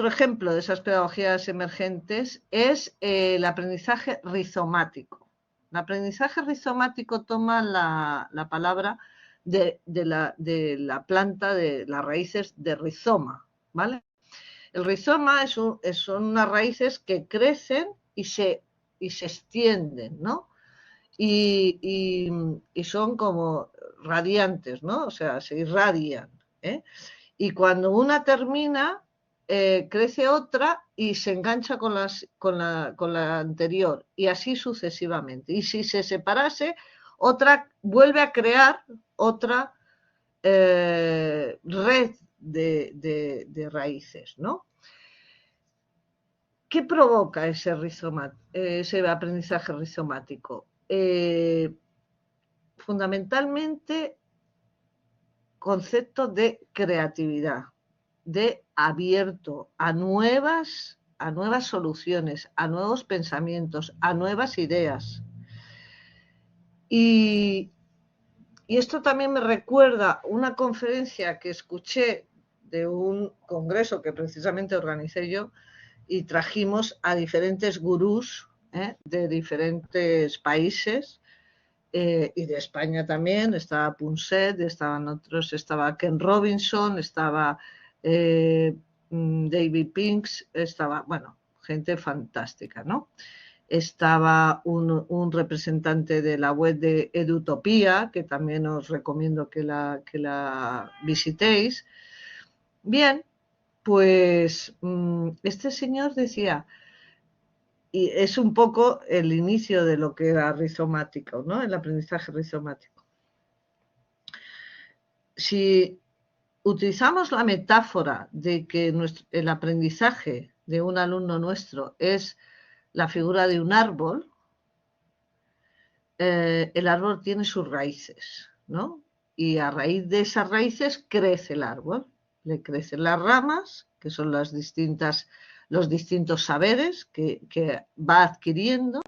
ejemplo de esas pedagogías emergentes es el aprendizaje rizomático. El aprendizaje rizomático toma la palabra de la planta, de las raíces de rizoma, ¿vale? El rizoma son unas raíces que crecen y se extienden, ¿no? Y son como radiantes, ¿no? O sea, se irradian, ¿eh? Y cuando una termina, crece otra y se engancha con la anterior, y así sucesivamente. Y si se separase, otra vuelve a crear otra red de raíces, ¿no? ¿Qué provoca ese aprendizaje rizomático? Fundamentalmente concepto de creatividad, de abierto a nuevas soluciones, a nuevos pensamientos, a nuevas ideas. Y esto también me recuerda una conferencia que escuché de un congreso que precisamente organicé yo, y trajimos a diferentes gurús de diferentes países, y de España también. Estaba Punset, estaban otros, estaba Ken Robinson, estaba David Pinks, estaba, bueno, gente fantástica, ¿no? Estaba un representante de la web de Edutopía, que también os recomiendo que la visitéis. Bien, pues este señor decía, y es un poco el inicio de lo que era rizomático, ¿no? El aprendizaje rizomático. Si utilizamos la metáfora de que el aprendizaje de un alumno nuestro es la figura de un árbol, el árbol tiene sus raíces, ¿no? Y a raíz de esas raíces crece el árbol. Le crecen las ramas, que son los distintos saberes que va adquiriendo,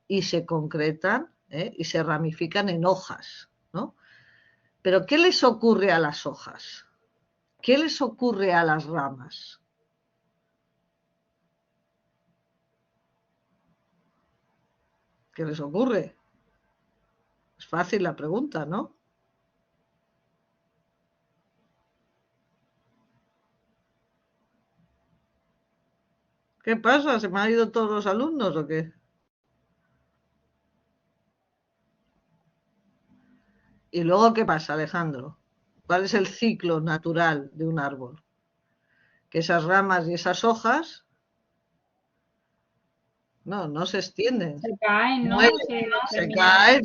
y se concretan y se ramifican en hojas, ¿no? Pero ¿qué les ocurre a las hojas? ¿Qué les ocurre a las ramas? ¿Qué les ocurre? Es fácil la pregunta, ¿no? ¿Qué pasa? ¿Se me han ido todos los alumnos o qué? ¿Y luego qué pasa, Alejandro? ¿Cuál es el ciclo natural de un árbol? Que esas ramas y esas hojas no se extienden. Se caen, ¿no? Mueren, Se se terminan.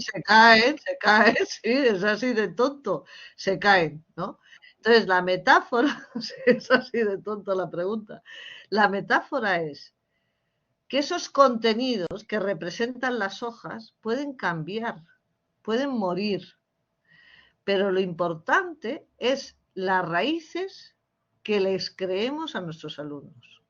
caen, sí, es así de tonto, se caen, ¿no? Entonces, la metáfora, es así de tonto la pregunta, la metáfora es que esos contenidos que representan las hojas pueden cambiar, pueden morir, pero lo importante es las raíces que les creemos a nuestros alumnos,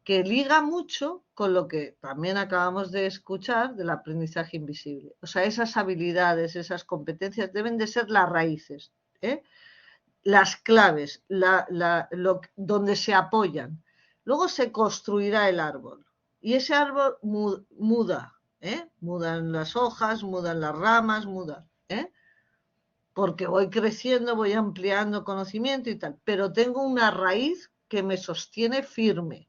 que liga mucho con lo que también acabamos de escuchar del aprendizaje invisible. O sea, esas habilidades, esas competencias deben de ser las raíces, ¿eh? Las claves, donde se apoyan. Luego se construirá el árbol y ese árbol muda, mudan las hojas, mudan las ramas, muda, porque voy creciendo, voy ampliando conocimiento y tal, pero tengo una raíz que me sostiene firme,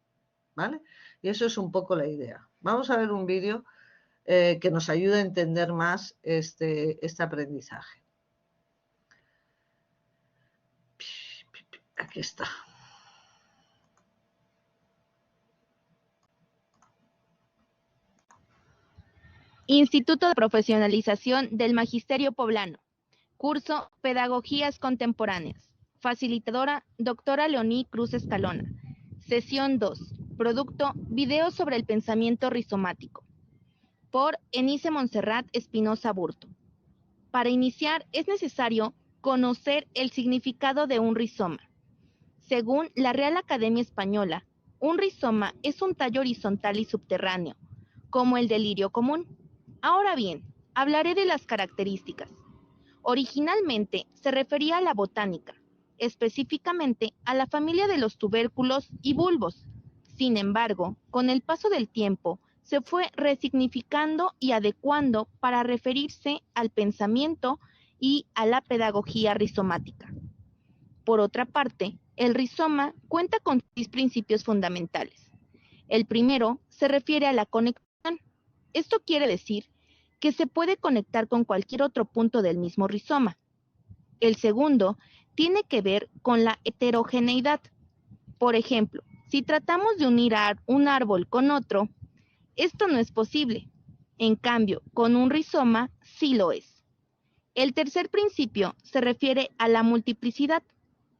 ¿vale? Y eso es un poco la idea. Vamos a ver un vídeo que nos ayude a entender más este aprendizaje. Aquí está. Instituto de Profesionalización del Magisterio Poblano. Curso Pedagogías Contemporáneas. Facilitadora, doctora Leoní Cruz Escalona. Sesión 2. Producto, video sobre el pensamiento rizomático. Por Enice Montserrat Espinosa Burto. Para iniciar, es necesario conocer el significado de un rizoma. Según la Real Academia Española, un rizoma es un tallo horizontal y subterráneo, como el del lirio común. Ahora bien, hablaré de las características. Originalmente se refería a la botánica, específicamente a la familia de los tubérculos y bulbos. Sin embargo, con el paso del tiempo, se fue resignificando y adecuando para referirse al pensamiento y a la pedagogía rizomática. Por otra parte, el rizoma cuenta con 6 principios fundamentales. El primero se refiere a la conexión. Esto quiere decir que se puede conectar con cualquier otro punto del mismo rizoma. El segundo tiene que ver con la heterogeneidad. Por ejemplo, si tratamos de unir un árbol con otro, esto no es posible. En cambio, con un rizoma sí lo es. El tercer principio se refiere a la multiplicidad,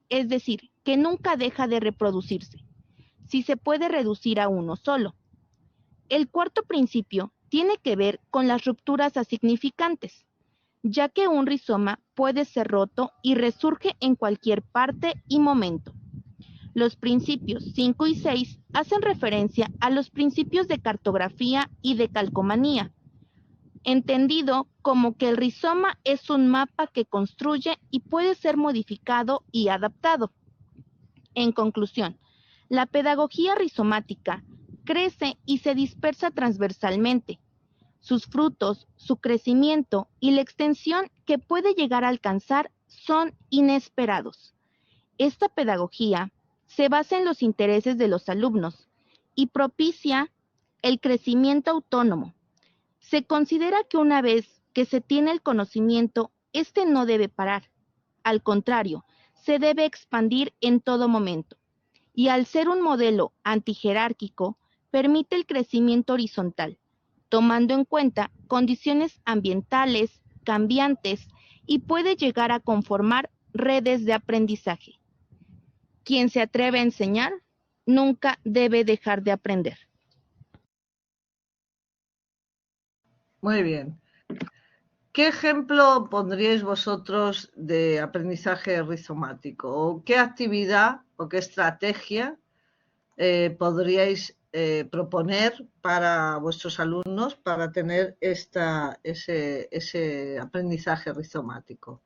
es decir, que nunca deja de reproducirse, si se puede reducir a uno solo. El cuarto principio tiene que ver con las rupturas asignificantes, ya que un rizoma puede ser roto y resurge en cualquier parte y momento. Los principios 5 y 6 hacen referencia a los principios de cartografía y de calcomanía, entendido como que el rizoma es un mapa que construye y puede ser modificado y adaptado. En conclusión, la pedagogía rizomática crece y se dispersa transversalmente. Sus frutos, su crecimiento y la extensión que puede llegar a alcanzar son inesperados. Esta pedagogía se basa en los intereses de los alumnos y propicia el crecimiento autónomo. Se considera que una vez que se tiene el conocimiento, este no debe parar. Al contrario, se debe expandir en todo momento. Y al ser un modelo antijerárquico, permite el crecimiento horizontal, tomando en cuenta condiciones ambientales, cambiantes, y puede llegar a conformar redes de aprendizaje. Quien se atreve a enseñar, nunca debe dejar de aprender. Muy bien. ¿Qué ejemplo pondríais vosotros de aprendizaje rizomático? ¿O qué actividad o qué estrategia podríais proponer para vuestros alumnos para tener ese aprendizaje rizomático?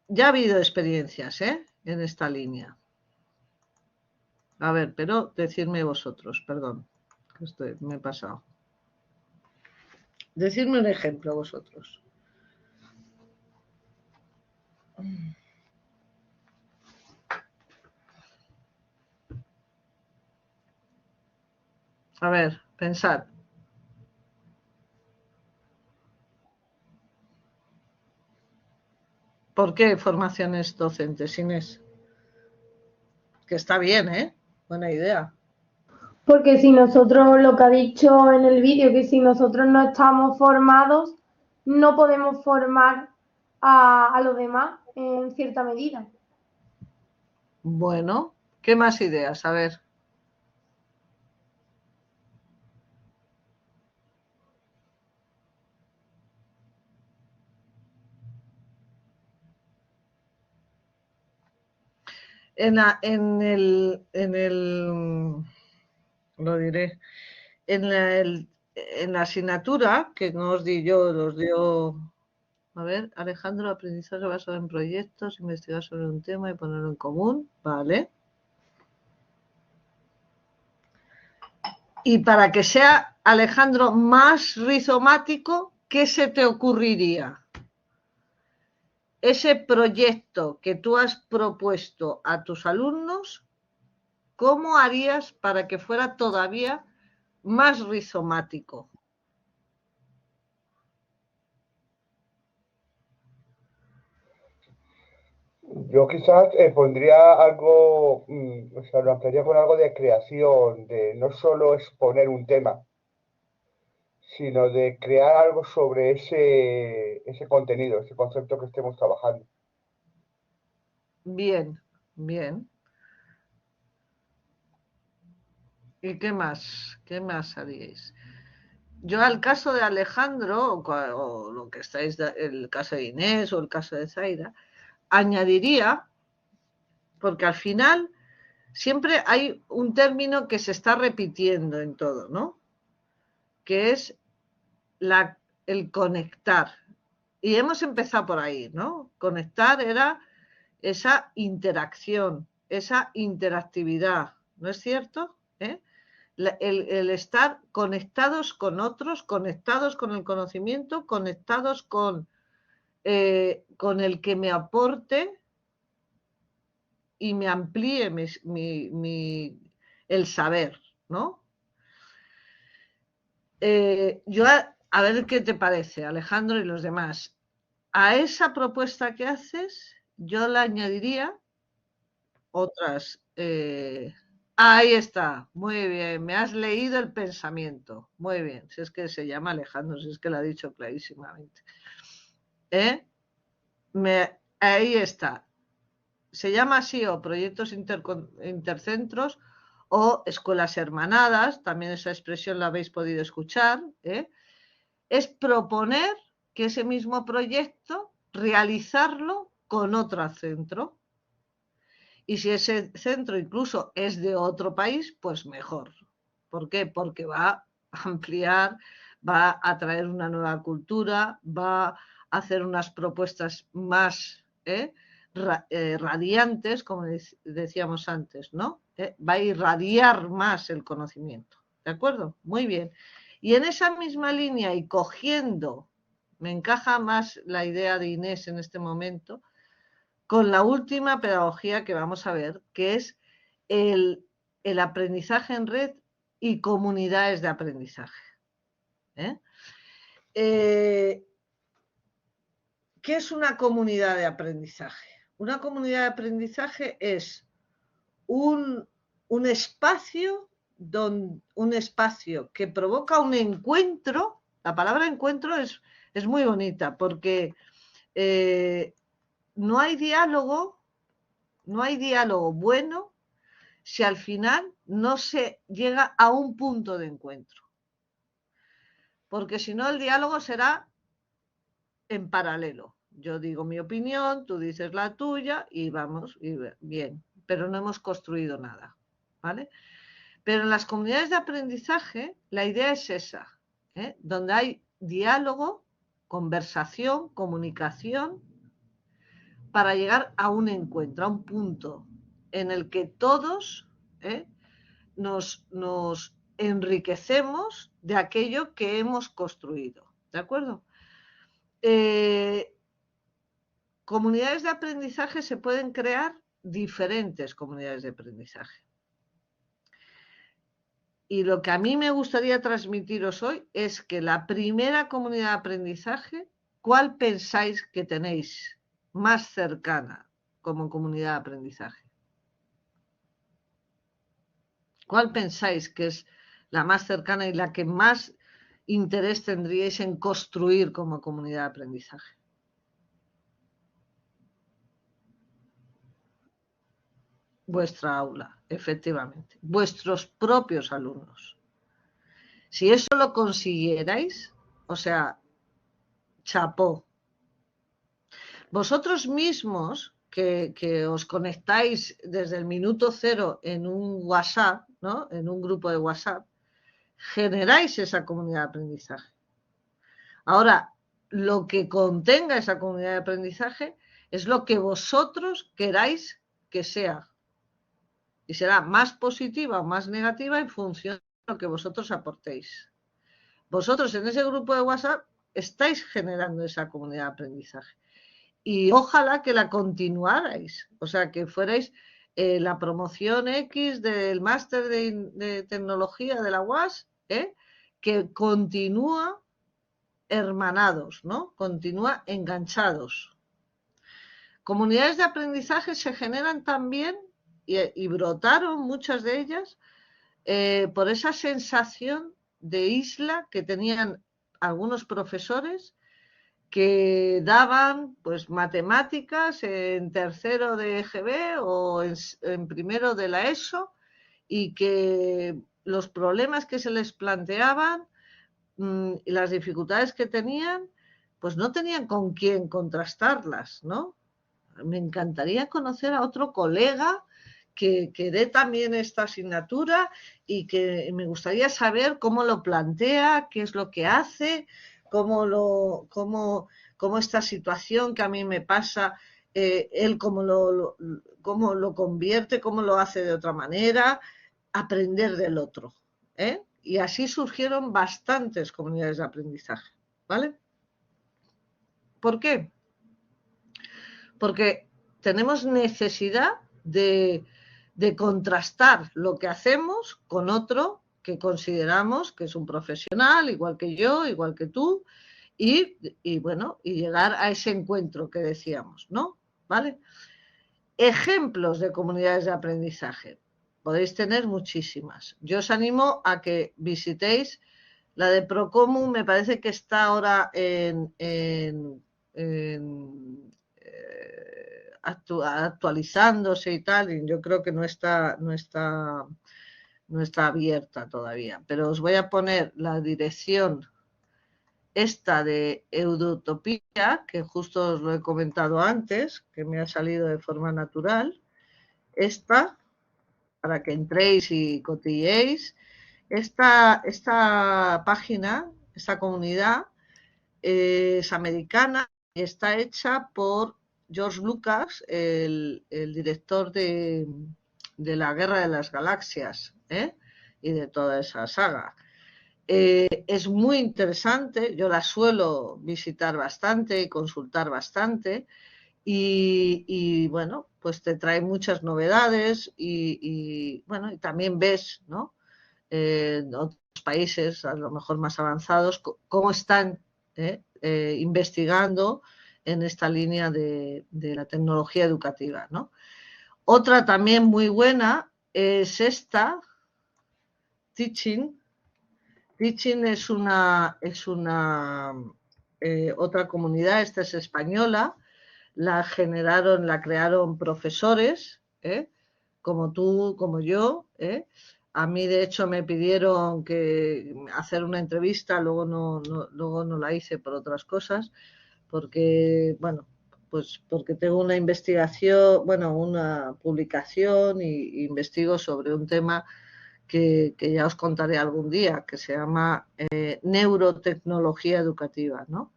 Ya ha habido experiencias en esta línea. A ver, pero decidme vosotros, perdón, que me he pasado. Decidme un ejemplo vosotros. A ver, pensad. ¿Por qué formaciones docentes, Inés? Que está bien, ¿eh? Buena idea. Porque si nosotros, lo que ha dicho en el vídeo, que si nosotros no estamos formados, no podemos formar a los demás en cierta medida. Bueno, ¿qué más ideas? A ver. Lo diré, en la asignatura que no os di yo, los dio, a ver, Alejandro, aprendizaje basado en proyectos, investigar sobre un tema y ponerlo en común, vale. Y para que sea, Alejandro, más rizomático, ¿qué se te ocurriría? Ese proyecto que tú has propuesto a tus alumnos, ¿cómo harías para que fuera todavía más rizomático? Yo quizás pondría algo, o sea, lo ampliaría con algo de creación, de no solo exponer un tema, sino de crear algo sobre ese contenido, ese concepto que estemos trabajando. Bien, bien. ¿Y qué más? ¿Qué más haríais? Yo al caso de Alejandro, o lo que estáis, el caso de Inés o el caso de Zaira, añadiría, porque al final siempre hay un término que se está repitiendo en todo, ¿no? Que es el conectar. Y hemos empezado por ahí, ¿no? Conectar era esa interacción, esa interactividad, ¿no es cierto? El estar conectados con otros, conectados con el conocimiento, conectados con el que me aporte y me amplíe el saber, ¿no? Yo, a ver qué te parece, Alejandro y los demás. A esa propuesta que haces, yo le añadiría otras. Ahí está, muy bien, me has leído el pensamiento. Muy bien, si es que se llama Alejandro, si es que lo ha dicho clarísimamente. Ahí está. Se llama así, o proyectos intercentros o escuelas hermanadas, también esa expresión la habéis podido escuchar, es proponer que ese mismo proyecto realizarlo con otro centro. Y si ese centro incluso es de otro país, pues mejor. ¿Por qué? Porque va a ampliar, va a traer una nueva cultura, va a hacer unas propuestas más radiantes, como decíamos antes, ¿no? Va a irradiar más el conocimiento. ¿De acuerdo? Muy bien. Y en esa misma línea y cogiendo, me encaja más la idea de Inés en este momento, con la última pedagogía que vamos a ver, que es el aprendizaje en red y comunidades de aprendizaje. ¿Qué es una comunidad de aprendizaje? Una comunidad de aprendizaje es un espacio que provoca un encuentro. La palabra encuentro es muy bonita porque no hay diálogo bueno si al final no se llega a un punto de encuentro. Porque si no, el diálogo será en paralelo. Yo digo mi opinión, tú dices la tuya y vamos, y bien, pero no hemos construido nada, ¿vale? Pero en las comunidades de aprendizaje la idea es esa, donde hay diálogo, conversación, comunicación, para llegar a un encuentro, a un punto en el que todos nos enriquecemos de aquello que hemos construido. ¿De acuerdo? Comunidades de aprendizaje se pueden crear diferentes comunidades de aprendizaje. Y lo que a mí me gustaría transmitiros hoy es que la primera comunidad de aprendizaje, ¿cuál pensáis que tenéis más cercana como comunidad de aprendizaje? ¿Cuál pensáis que es la más cercana y la que más interés tendríais en construir como comunidad de aprendizaje? Vuestra aula, efectivamente, vuestros propios alumnos. Si eso lo consiguierais, o sea, chapó. Vosotros mismos que os conectáis desde el minuto cero en un WhatsApp, ¿no? En un grupo de WhatsApp, generáis esa comunidad de aprendizaje. Ahora, lo que contenga esa comunidad de aprendizaje es lo que vosotros queráis que sea. Y será más positiva o más negativa en función de lo que vosotros aportéis. Vosotros en ese grupo de WhatsApp estáis generando esa comunidad de aprendizaje. Y ojalá que la continuarais, o sea, que fuerais la promoción X del máster de tecnología de la UAS, que continúa hermanados, ¿no? Continúa enganchados. Comunidades de aprendizaje se generan también y brotaron muchas de ellas por esa sensación de isla que tenían algunos profesores que daban pues matemáticas en tercero de EGB o en primero de la ESO y que los problemas que se les planteaban y las dificultades que tenían, pues no tenían con quién contrastarlas, ¿no? Me encantaría conocer a otro colega que dé también esta asignatura y que me gustaría saber cómo lo plantea, qué es lo que hace, cómo esta situación que a mí me pasa, él cómo lo convierte, cómo lo hace de otra manera, aprender del otro, ¿eh? Y así surgieron bastantes comunidades de aprendizaje, ¿vale? ¿Por qué? Porque tenemos necesidad de contrastar lo que hacemos con otro que consideramos que es un profesional, igual que yo, igual que tú, y bueno, y llegar a ese encuentro que decíamos, ¿no? ¿Vale? Ejemplos de comunidades de aprendizaje. Podéis tener muchísimas. Yo os animo a que visitéis la de Procomu, me parece que está ahora actualizándose y tal, y yo creo que no está abierta todavía, pero os voy a poner la dirección esta de Eudutopía, que justo os lo he comentado antes, que me ha salido de forma natural, esta, para que entréis y cotilleéis. Esta página, esta comunidad es americana y está hecha por George Lucas, el director de la Guerra de las Galaxias, y de toda esa saga. Es muy interesante, yo la suelo visitar bastante y consultar bastante y bueno, pues te trae muchas novedades y bueno, y también ves, ¿no? En otros países, a lo mejor más avanzados, cómo están investigando en esta línea de la tecnología educativa, ¿no? Otra también muy buena es esta, Teaching. Teaching es otra comunidad, esta es española, la crearon profesores, como tú, como yo. A mí, de hecho, me pidieron hacer una entrevista, luego no la hice por otras cosas, porque, bueno, pues porque tengo una investigación, bueno, una publicación y investigo sobre un tema que ya os contaré algún día, que se llama neurotecnología educativa, ¿no?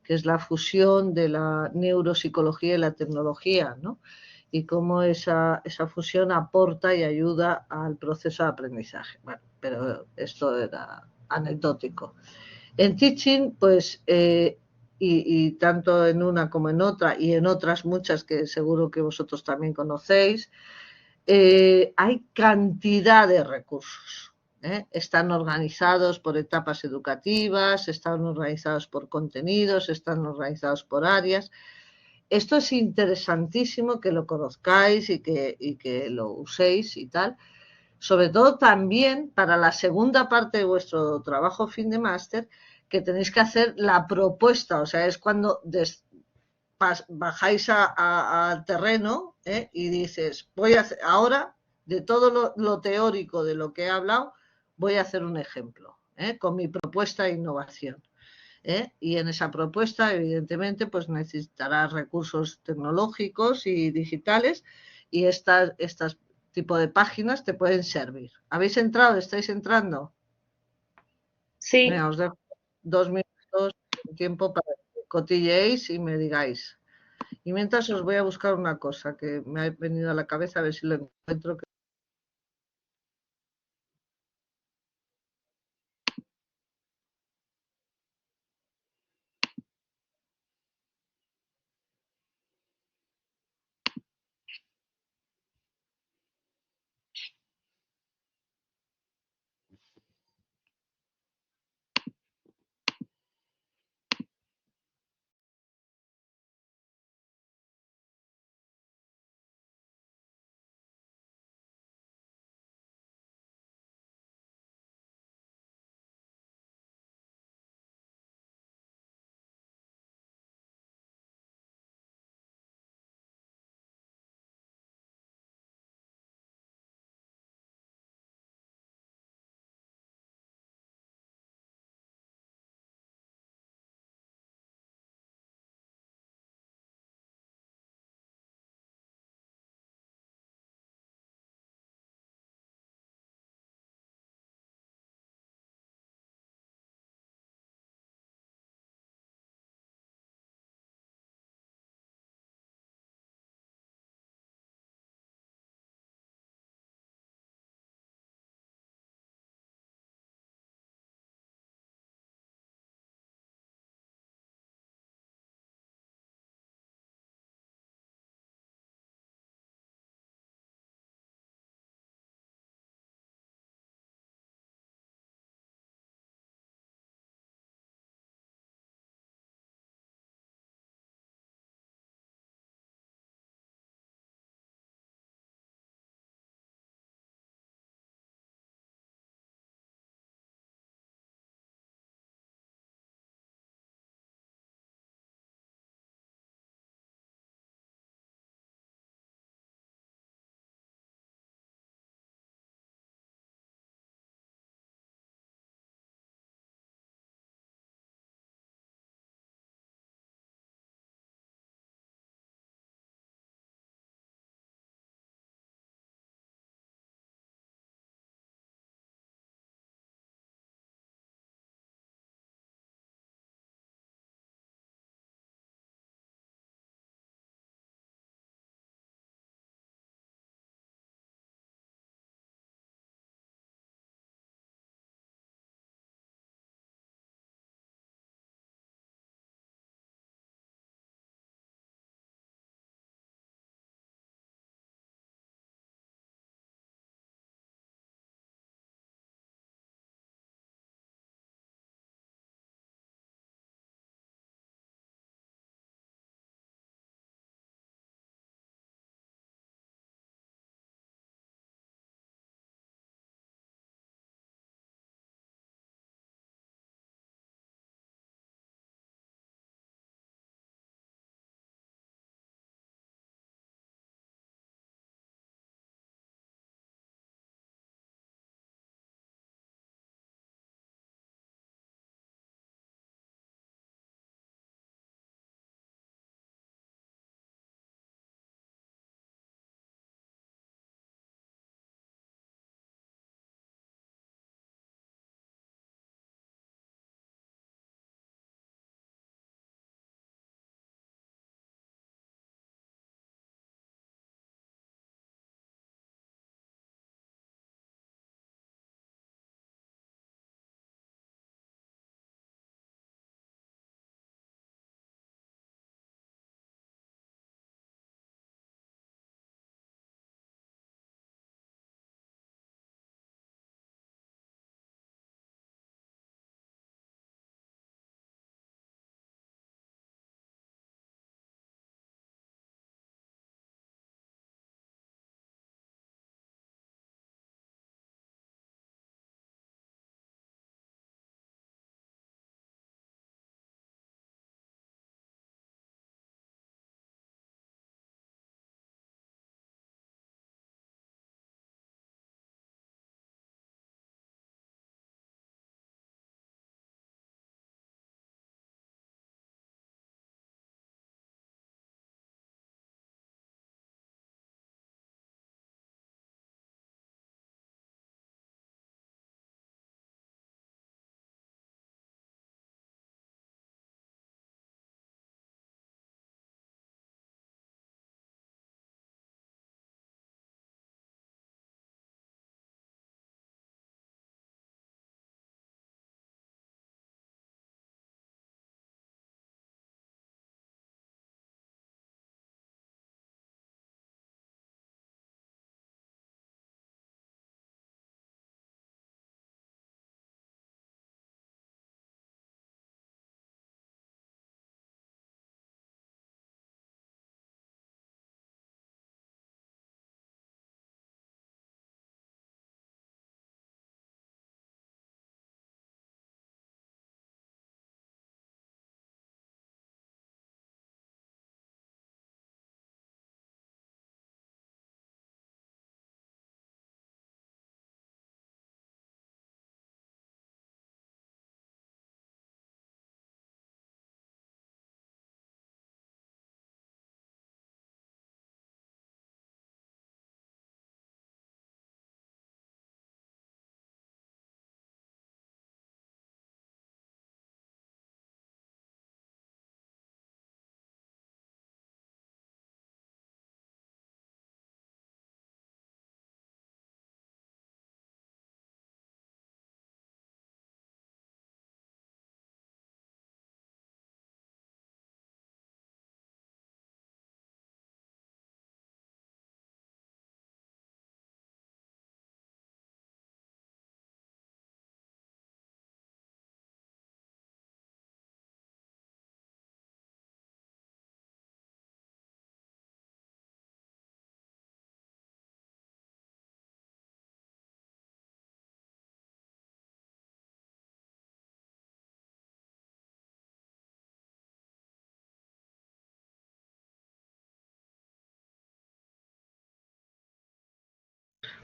Que es la fusión de la neuropsicología y la tecnología, ¿no? Y cómo esa fusión aporta y ayuda al proceso de aprendizaje. Bueno, pero esto era anecdótico. En Teaching, pues, y tanto en una como en otra, y en otras muchas que seguro que vosotros también conocéis, hay cantidad de recursos. Están organizados por etapas educativas, están organizados por contenidos, están organizados por áreas esto es interesantísimo que lo conozcáis y que lo uséis y tal. Sobre todo también para la segunda parte de vuestro trabajo fin de máster, que tenéis que hacer la propuesta, o sea, es cuando bajáis al terreno y dices, voy a hacer, ahora, de todo lo teórico de lo que he hablado, voy a hacer un ejemplo con mi propuesta de innovación. Y en esa propuesta, evidentemente, pues necesitarás recursos tecnológicos y digitales y estas tipo de páginas te pueden servir. ¿Habéis entrado? ¿Estáis entrando? Sí. Venga, os dejo 2 minutos de tiempo para que cotilleéis y me digáis. Y mientras os voy a buscar una cosa que me ha venido a la cabeza, a ver si lo encuentro.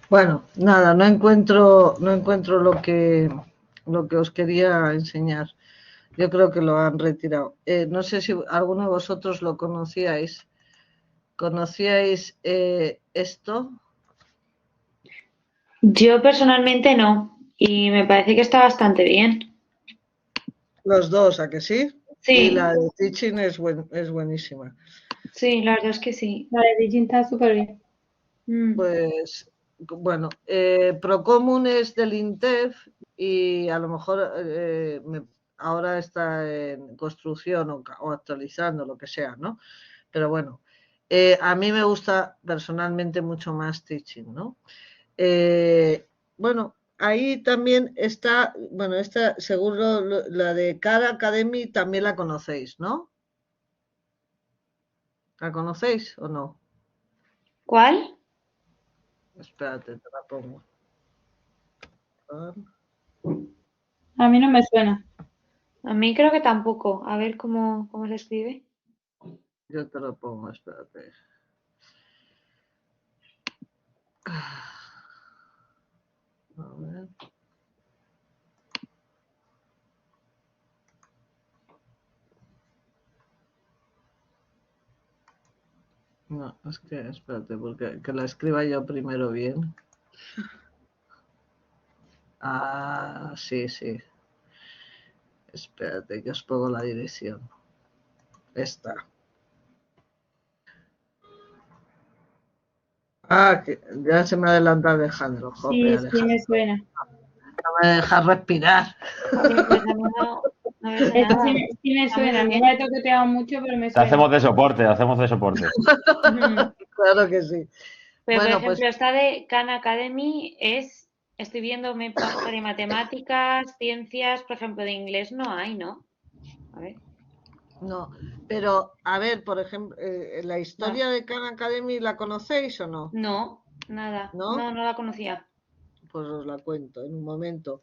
Bueno, nada, no encuentro lo que os quería enseñar. Yo creo que lo han retirado. No sé si alguno de vosotros lo conocíais. ¿Conocíais esto? Yo personalmente no, y me parece que está bastante bien. Los dos, ¿a que sí? Y Sí, la de teaching es buenísima. sí, la verdad es que sí. La de Teaching está súper bien. Pues, bueno, Procomún es del INTEF y a lo mejor ahora está en construcción o actualizando, lo que sea, ¿no? Pero bueno, a mí me gusta personalmente mucho más teaching, ¿no? Bueno, ahí también está, bueno, esta seguro la de Khan Academy también la conocéis, ¿no? ¿La conocéis o no? ¿Cuál? Espérate, te la pongo. A mí no me suena. A mí creo que tampoco. A ver cómo se escribe. Yo te lo pongo, espérate. A ver. No, es que espérate, porque que la escriba yo primero bien. Ah, sí, sí. Espérate, que os pongo la dirección. Esta. Ah, que ya se me adelanta Alejandro. Jope, Sí, sí me Alejandro. suena. No me dejas respirar. Sí, pues a mí no me sé Esta nada. sí me Está muy suena. No bien. la he toqueteado mucho, pero me Te suena. hacemos de soporte, hacemos de soporte. Claro que sí. Pero, por Bueno, ejemplo, pues esta de Khan Academy estoy viendo de matemáticas, ciencias, por ejemplo, de inglés no hay, ¿no? A ver, no. Pero, a ver, por ejemplo, ¿la no, historia de Khan Academy la conocéis o no? no, nada, ¿No? no la conocía. Pues os la cuento en un momento.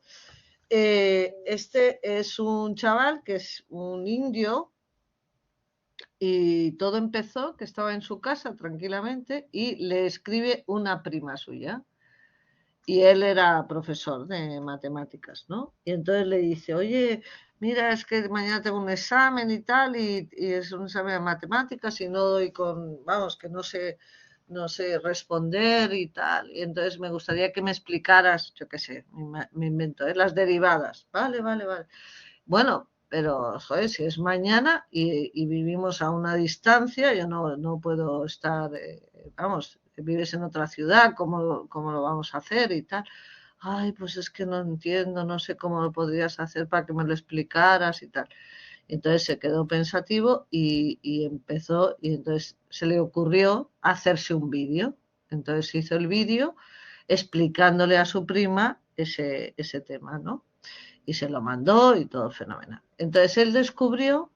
Este es un chaval que es un indio y todo empezó que estaba en su casa tranquilamente y le escribe una prima suya. Y él era profesor de matemáticas, ¿no? Y entonces le dice, oye, mira, es que mañana tengo un examen y tal, y es un examen de matemáticas y no doy vamos, que no sé responder y tal. Y entonces me gustaría que me explicaras, yo qué sé, me invento, las derivadas. Vale, vale, vale. Bueno, pero, joder, si es mañana y vivimos a una distancia, yo no puedo estar, vamos, vives en otra ciudad, ¿cómo lo vamos a hacer y tal? Ay, pues es que no entiendo, no sé cómo lo podrías hacer para que me lo explicaras y tal. Entonces se quedó pensativo y empezó, y entonces se le ocurrió hacerse un vídeo. Entonces hizo el vídeo explicándole a su prima ese tema, ¿no? Y se lo mandó y todo fenomenal. Entonces él descubrió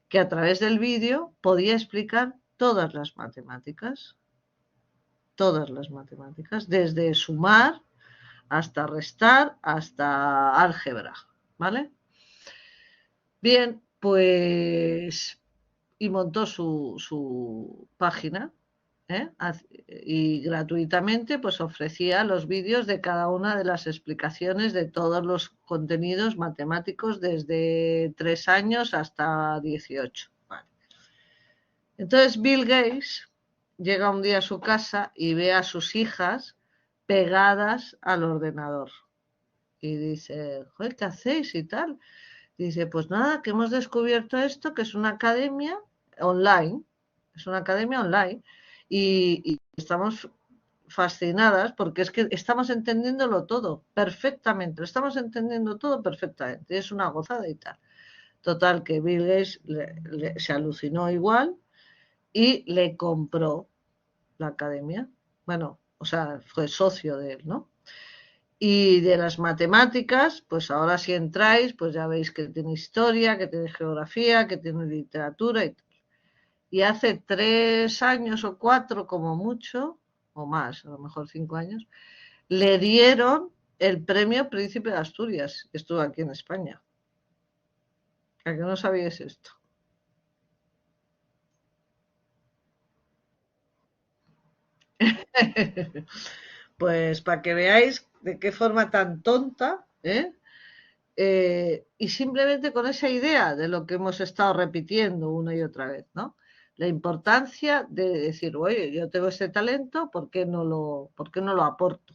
que a través del vídeo podía explicar todas las matemáticas, desde sumar hasta restar, hasta álgebra, ¿vale? Bien, pues y montó su página, ¿eh? Y gratuitamente pues ofrecía los vídeos de cada una de las explicaciones de todos los contenidos matemáticos desde 3 años hasta 18. Vale. Entonces Bill Gates llega un día a su casa y ve a sus hijas pegadas al ordenador y dice, joder, ¿qué hacéis y tal? Dice, pues nada, que hemos descubierto esto, que es una academia online, es una academia online, y estamos fascinadas porque es que estamos entendiéndolo todo perfectamente, lo estamos entendiendo todo perfectamente, es una gozada y tal. Total, que Bill Gates se alucinó igual y le compró la academia. Bueno, o sea, fue socio de él, ¿no? Y de las matemáticas, pues ahora si entráis, pues ya veis que tiene historia, que tiene geografía, que tiene literatura y tal. Y hace 3 años o 4 como mucho, o más, a lo mejor 5 años, le dieron el premio Príncipe de Asturias. Estuvo aquí en España. ¿A que no sabíais esto? Pues para que veáis de qué forma tan tonta, y simplemente con esa idea de lo que hemos estado repitiendo una y otra vez, ¿no? La importancia de decir, oye, yo tengo este talento, ¿por qué no lo aporto?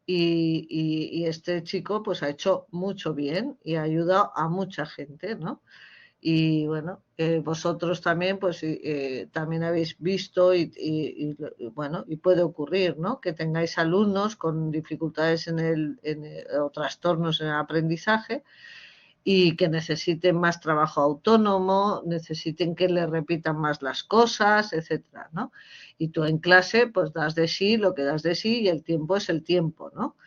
Y este chico pues ha hecho mucho bien y ha ayudado a mucha gente, ¿no? Y bueno, vosotros también pues también habéis visto bueno, y puede ocurrir, ¿no? Que tengáis alumnos con dificultades o trastornos en el aprendizaje y que necesiten más trabajo autónomo, necesiten que le repitan más las cosas, etcétera, ¿no? Y tú en clase pues das de sí lo que das de sí y el tiempo es el tiempo, ¿no?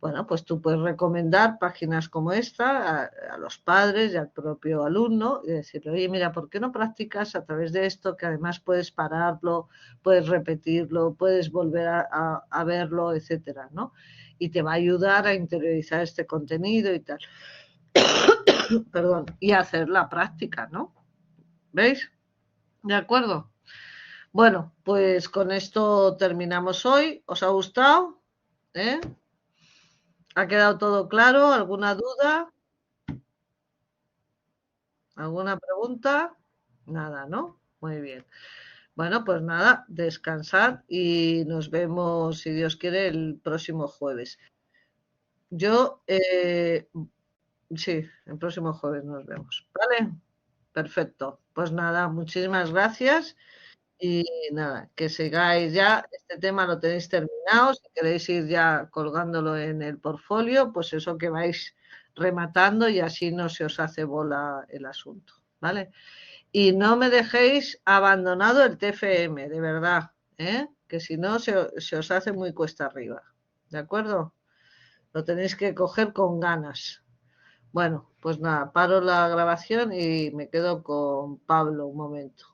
Bueno, pues tú puedes recomendar páginas como esta a los padres y al propio alumno y decirle, oye, mira, ¿por qué no practicas a través de esto que además puedes pararlo, puedes repetirlo, puedes volver a verlo, etcétera, ¿no? Y te va a ayudar a interiorizar este contenido y tal. Perdón, y hacer la práctica, ¿no? ¿Veis? ¿De acuerdo? Bueno, pues con esto terminamos hoy. ¿Os ha gustado? ¿Ha quedado todo claro? ¿Alguna duda? ¿Alguna pregunta? Nada, ¿no? Muy bien. Bueno, pues nada, descansad y nos vemos, si Dios quiere, el próximo jueves. Yo, sí, el próximo jueves nos vemos. ¿Vale? Perfecto. Pues nada, muchísimas gracias y nada, que sigáis ya. Este tema lo tenéis terminado. Si queréis ir ya colgándolo en el portfolio, pues eso que vais rematando y así no se os hace bola el asunto. ¿Vale? Y no me dejéis abandonado el TFM, de verdad, que si no se os hace muy cuesta arriba. ¿De acuerdo? Lo tenéis que coger con ganas. Bueno, pues nada, paro la grabación y me quedo con Pablo un momento.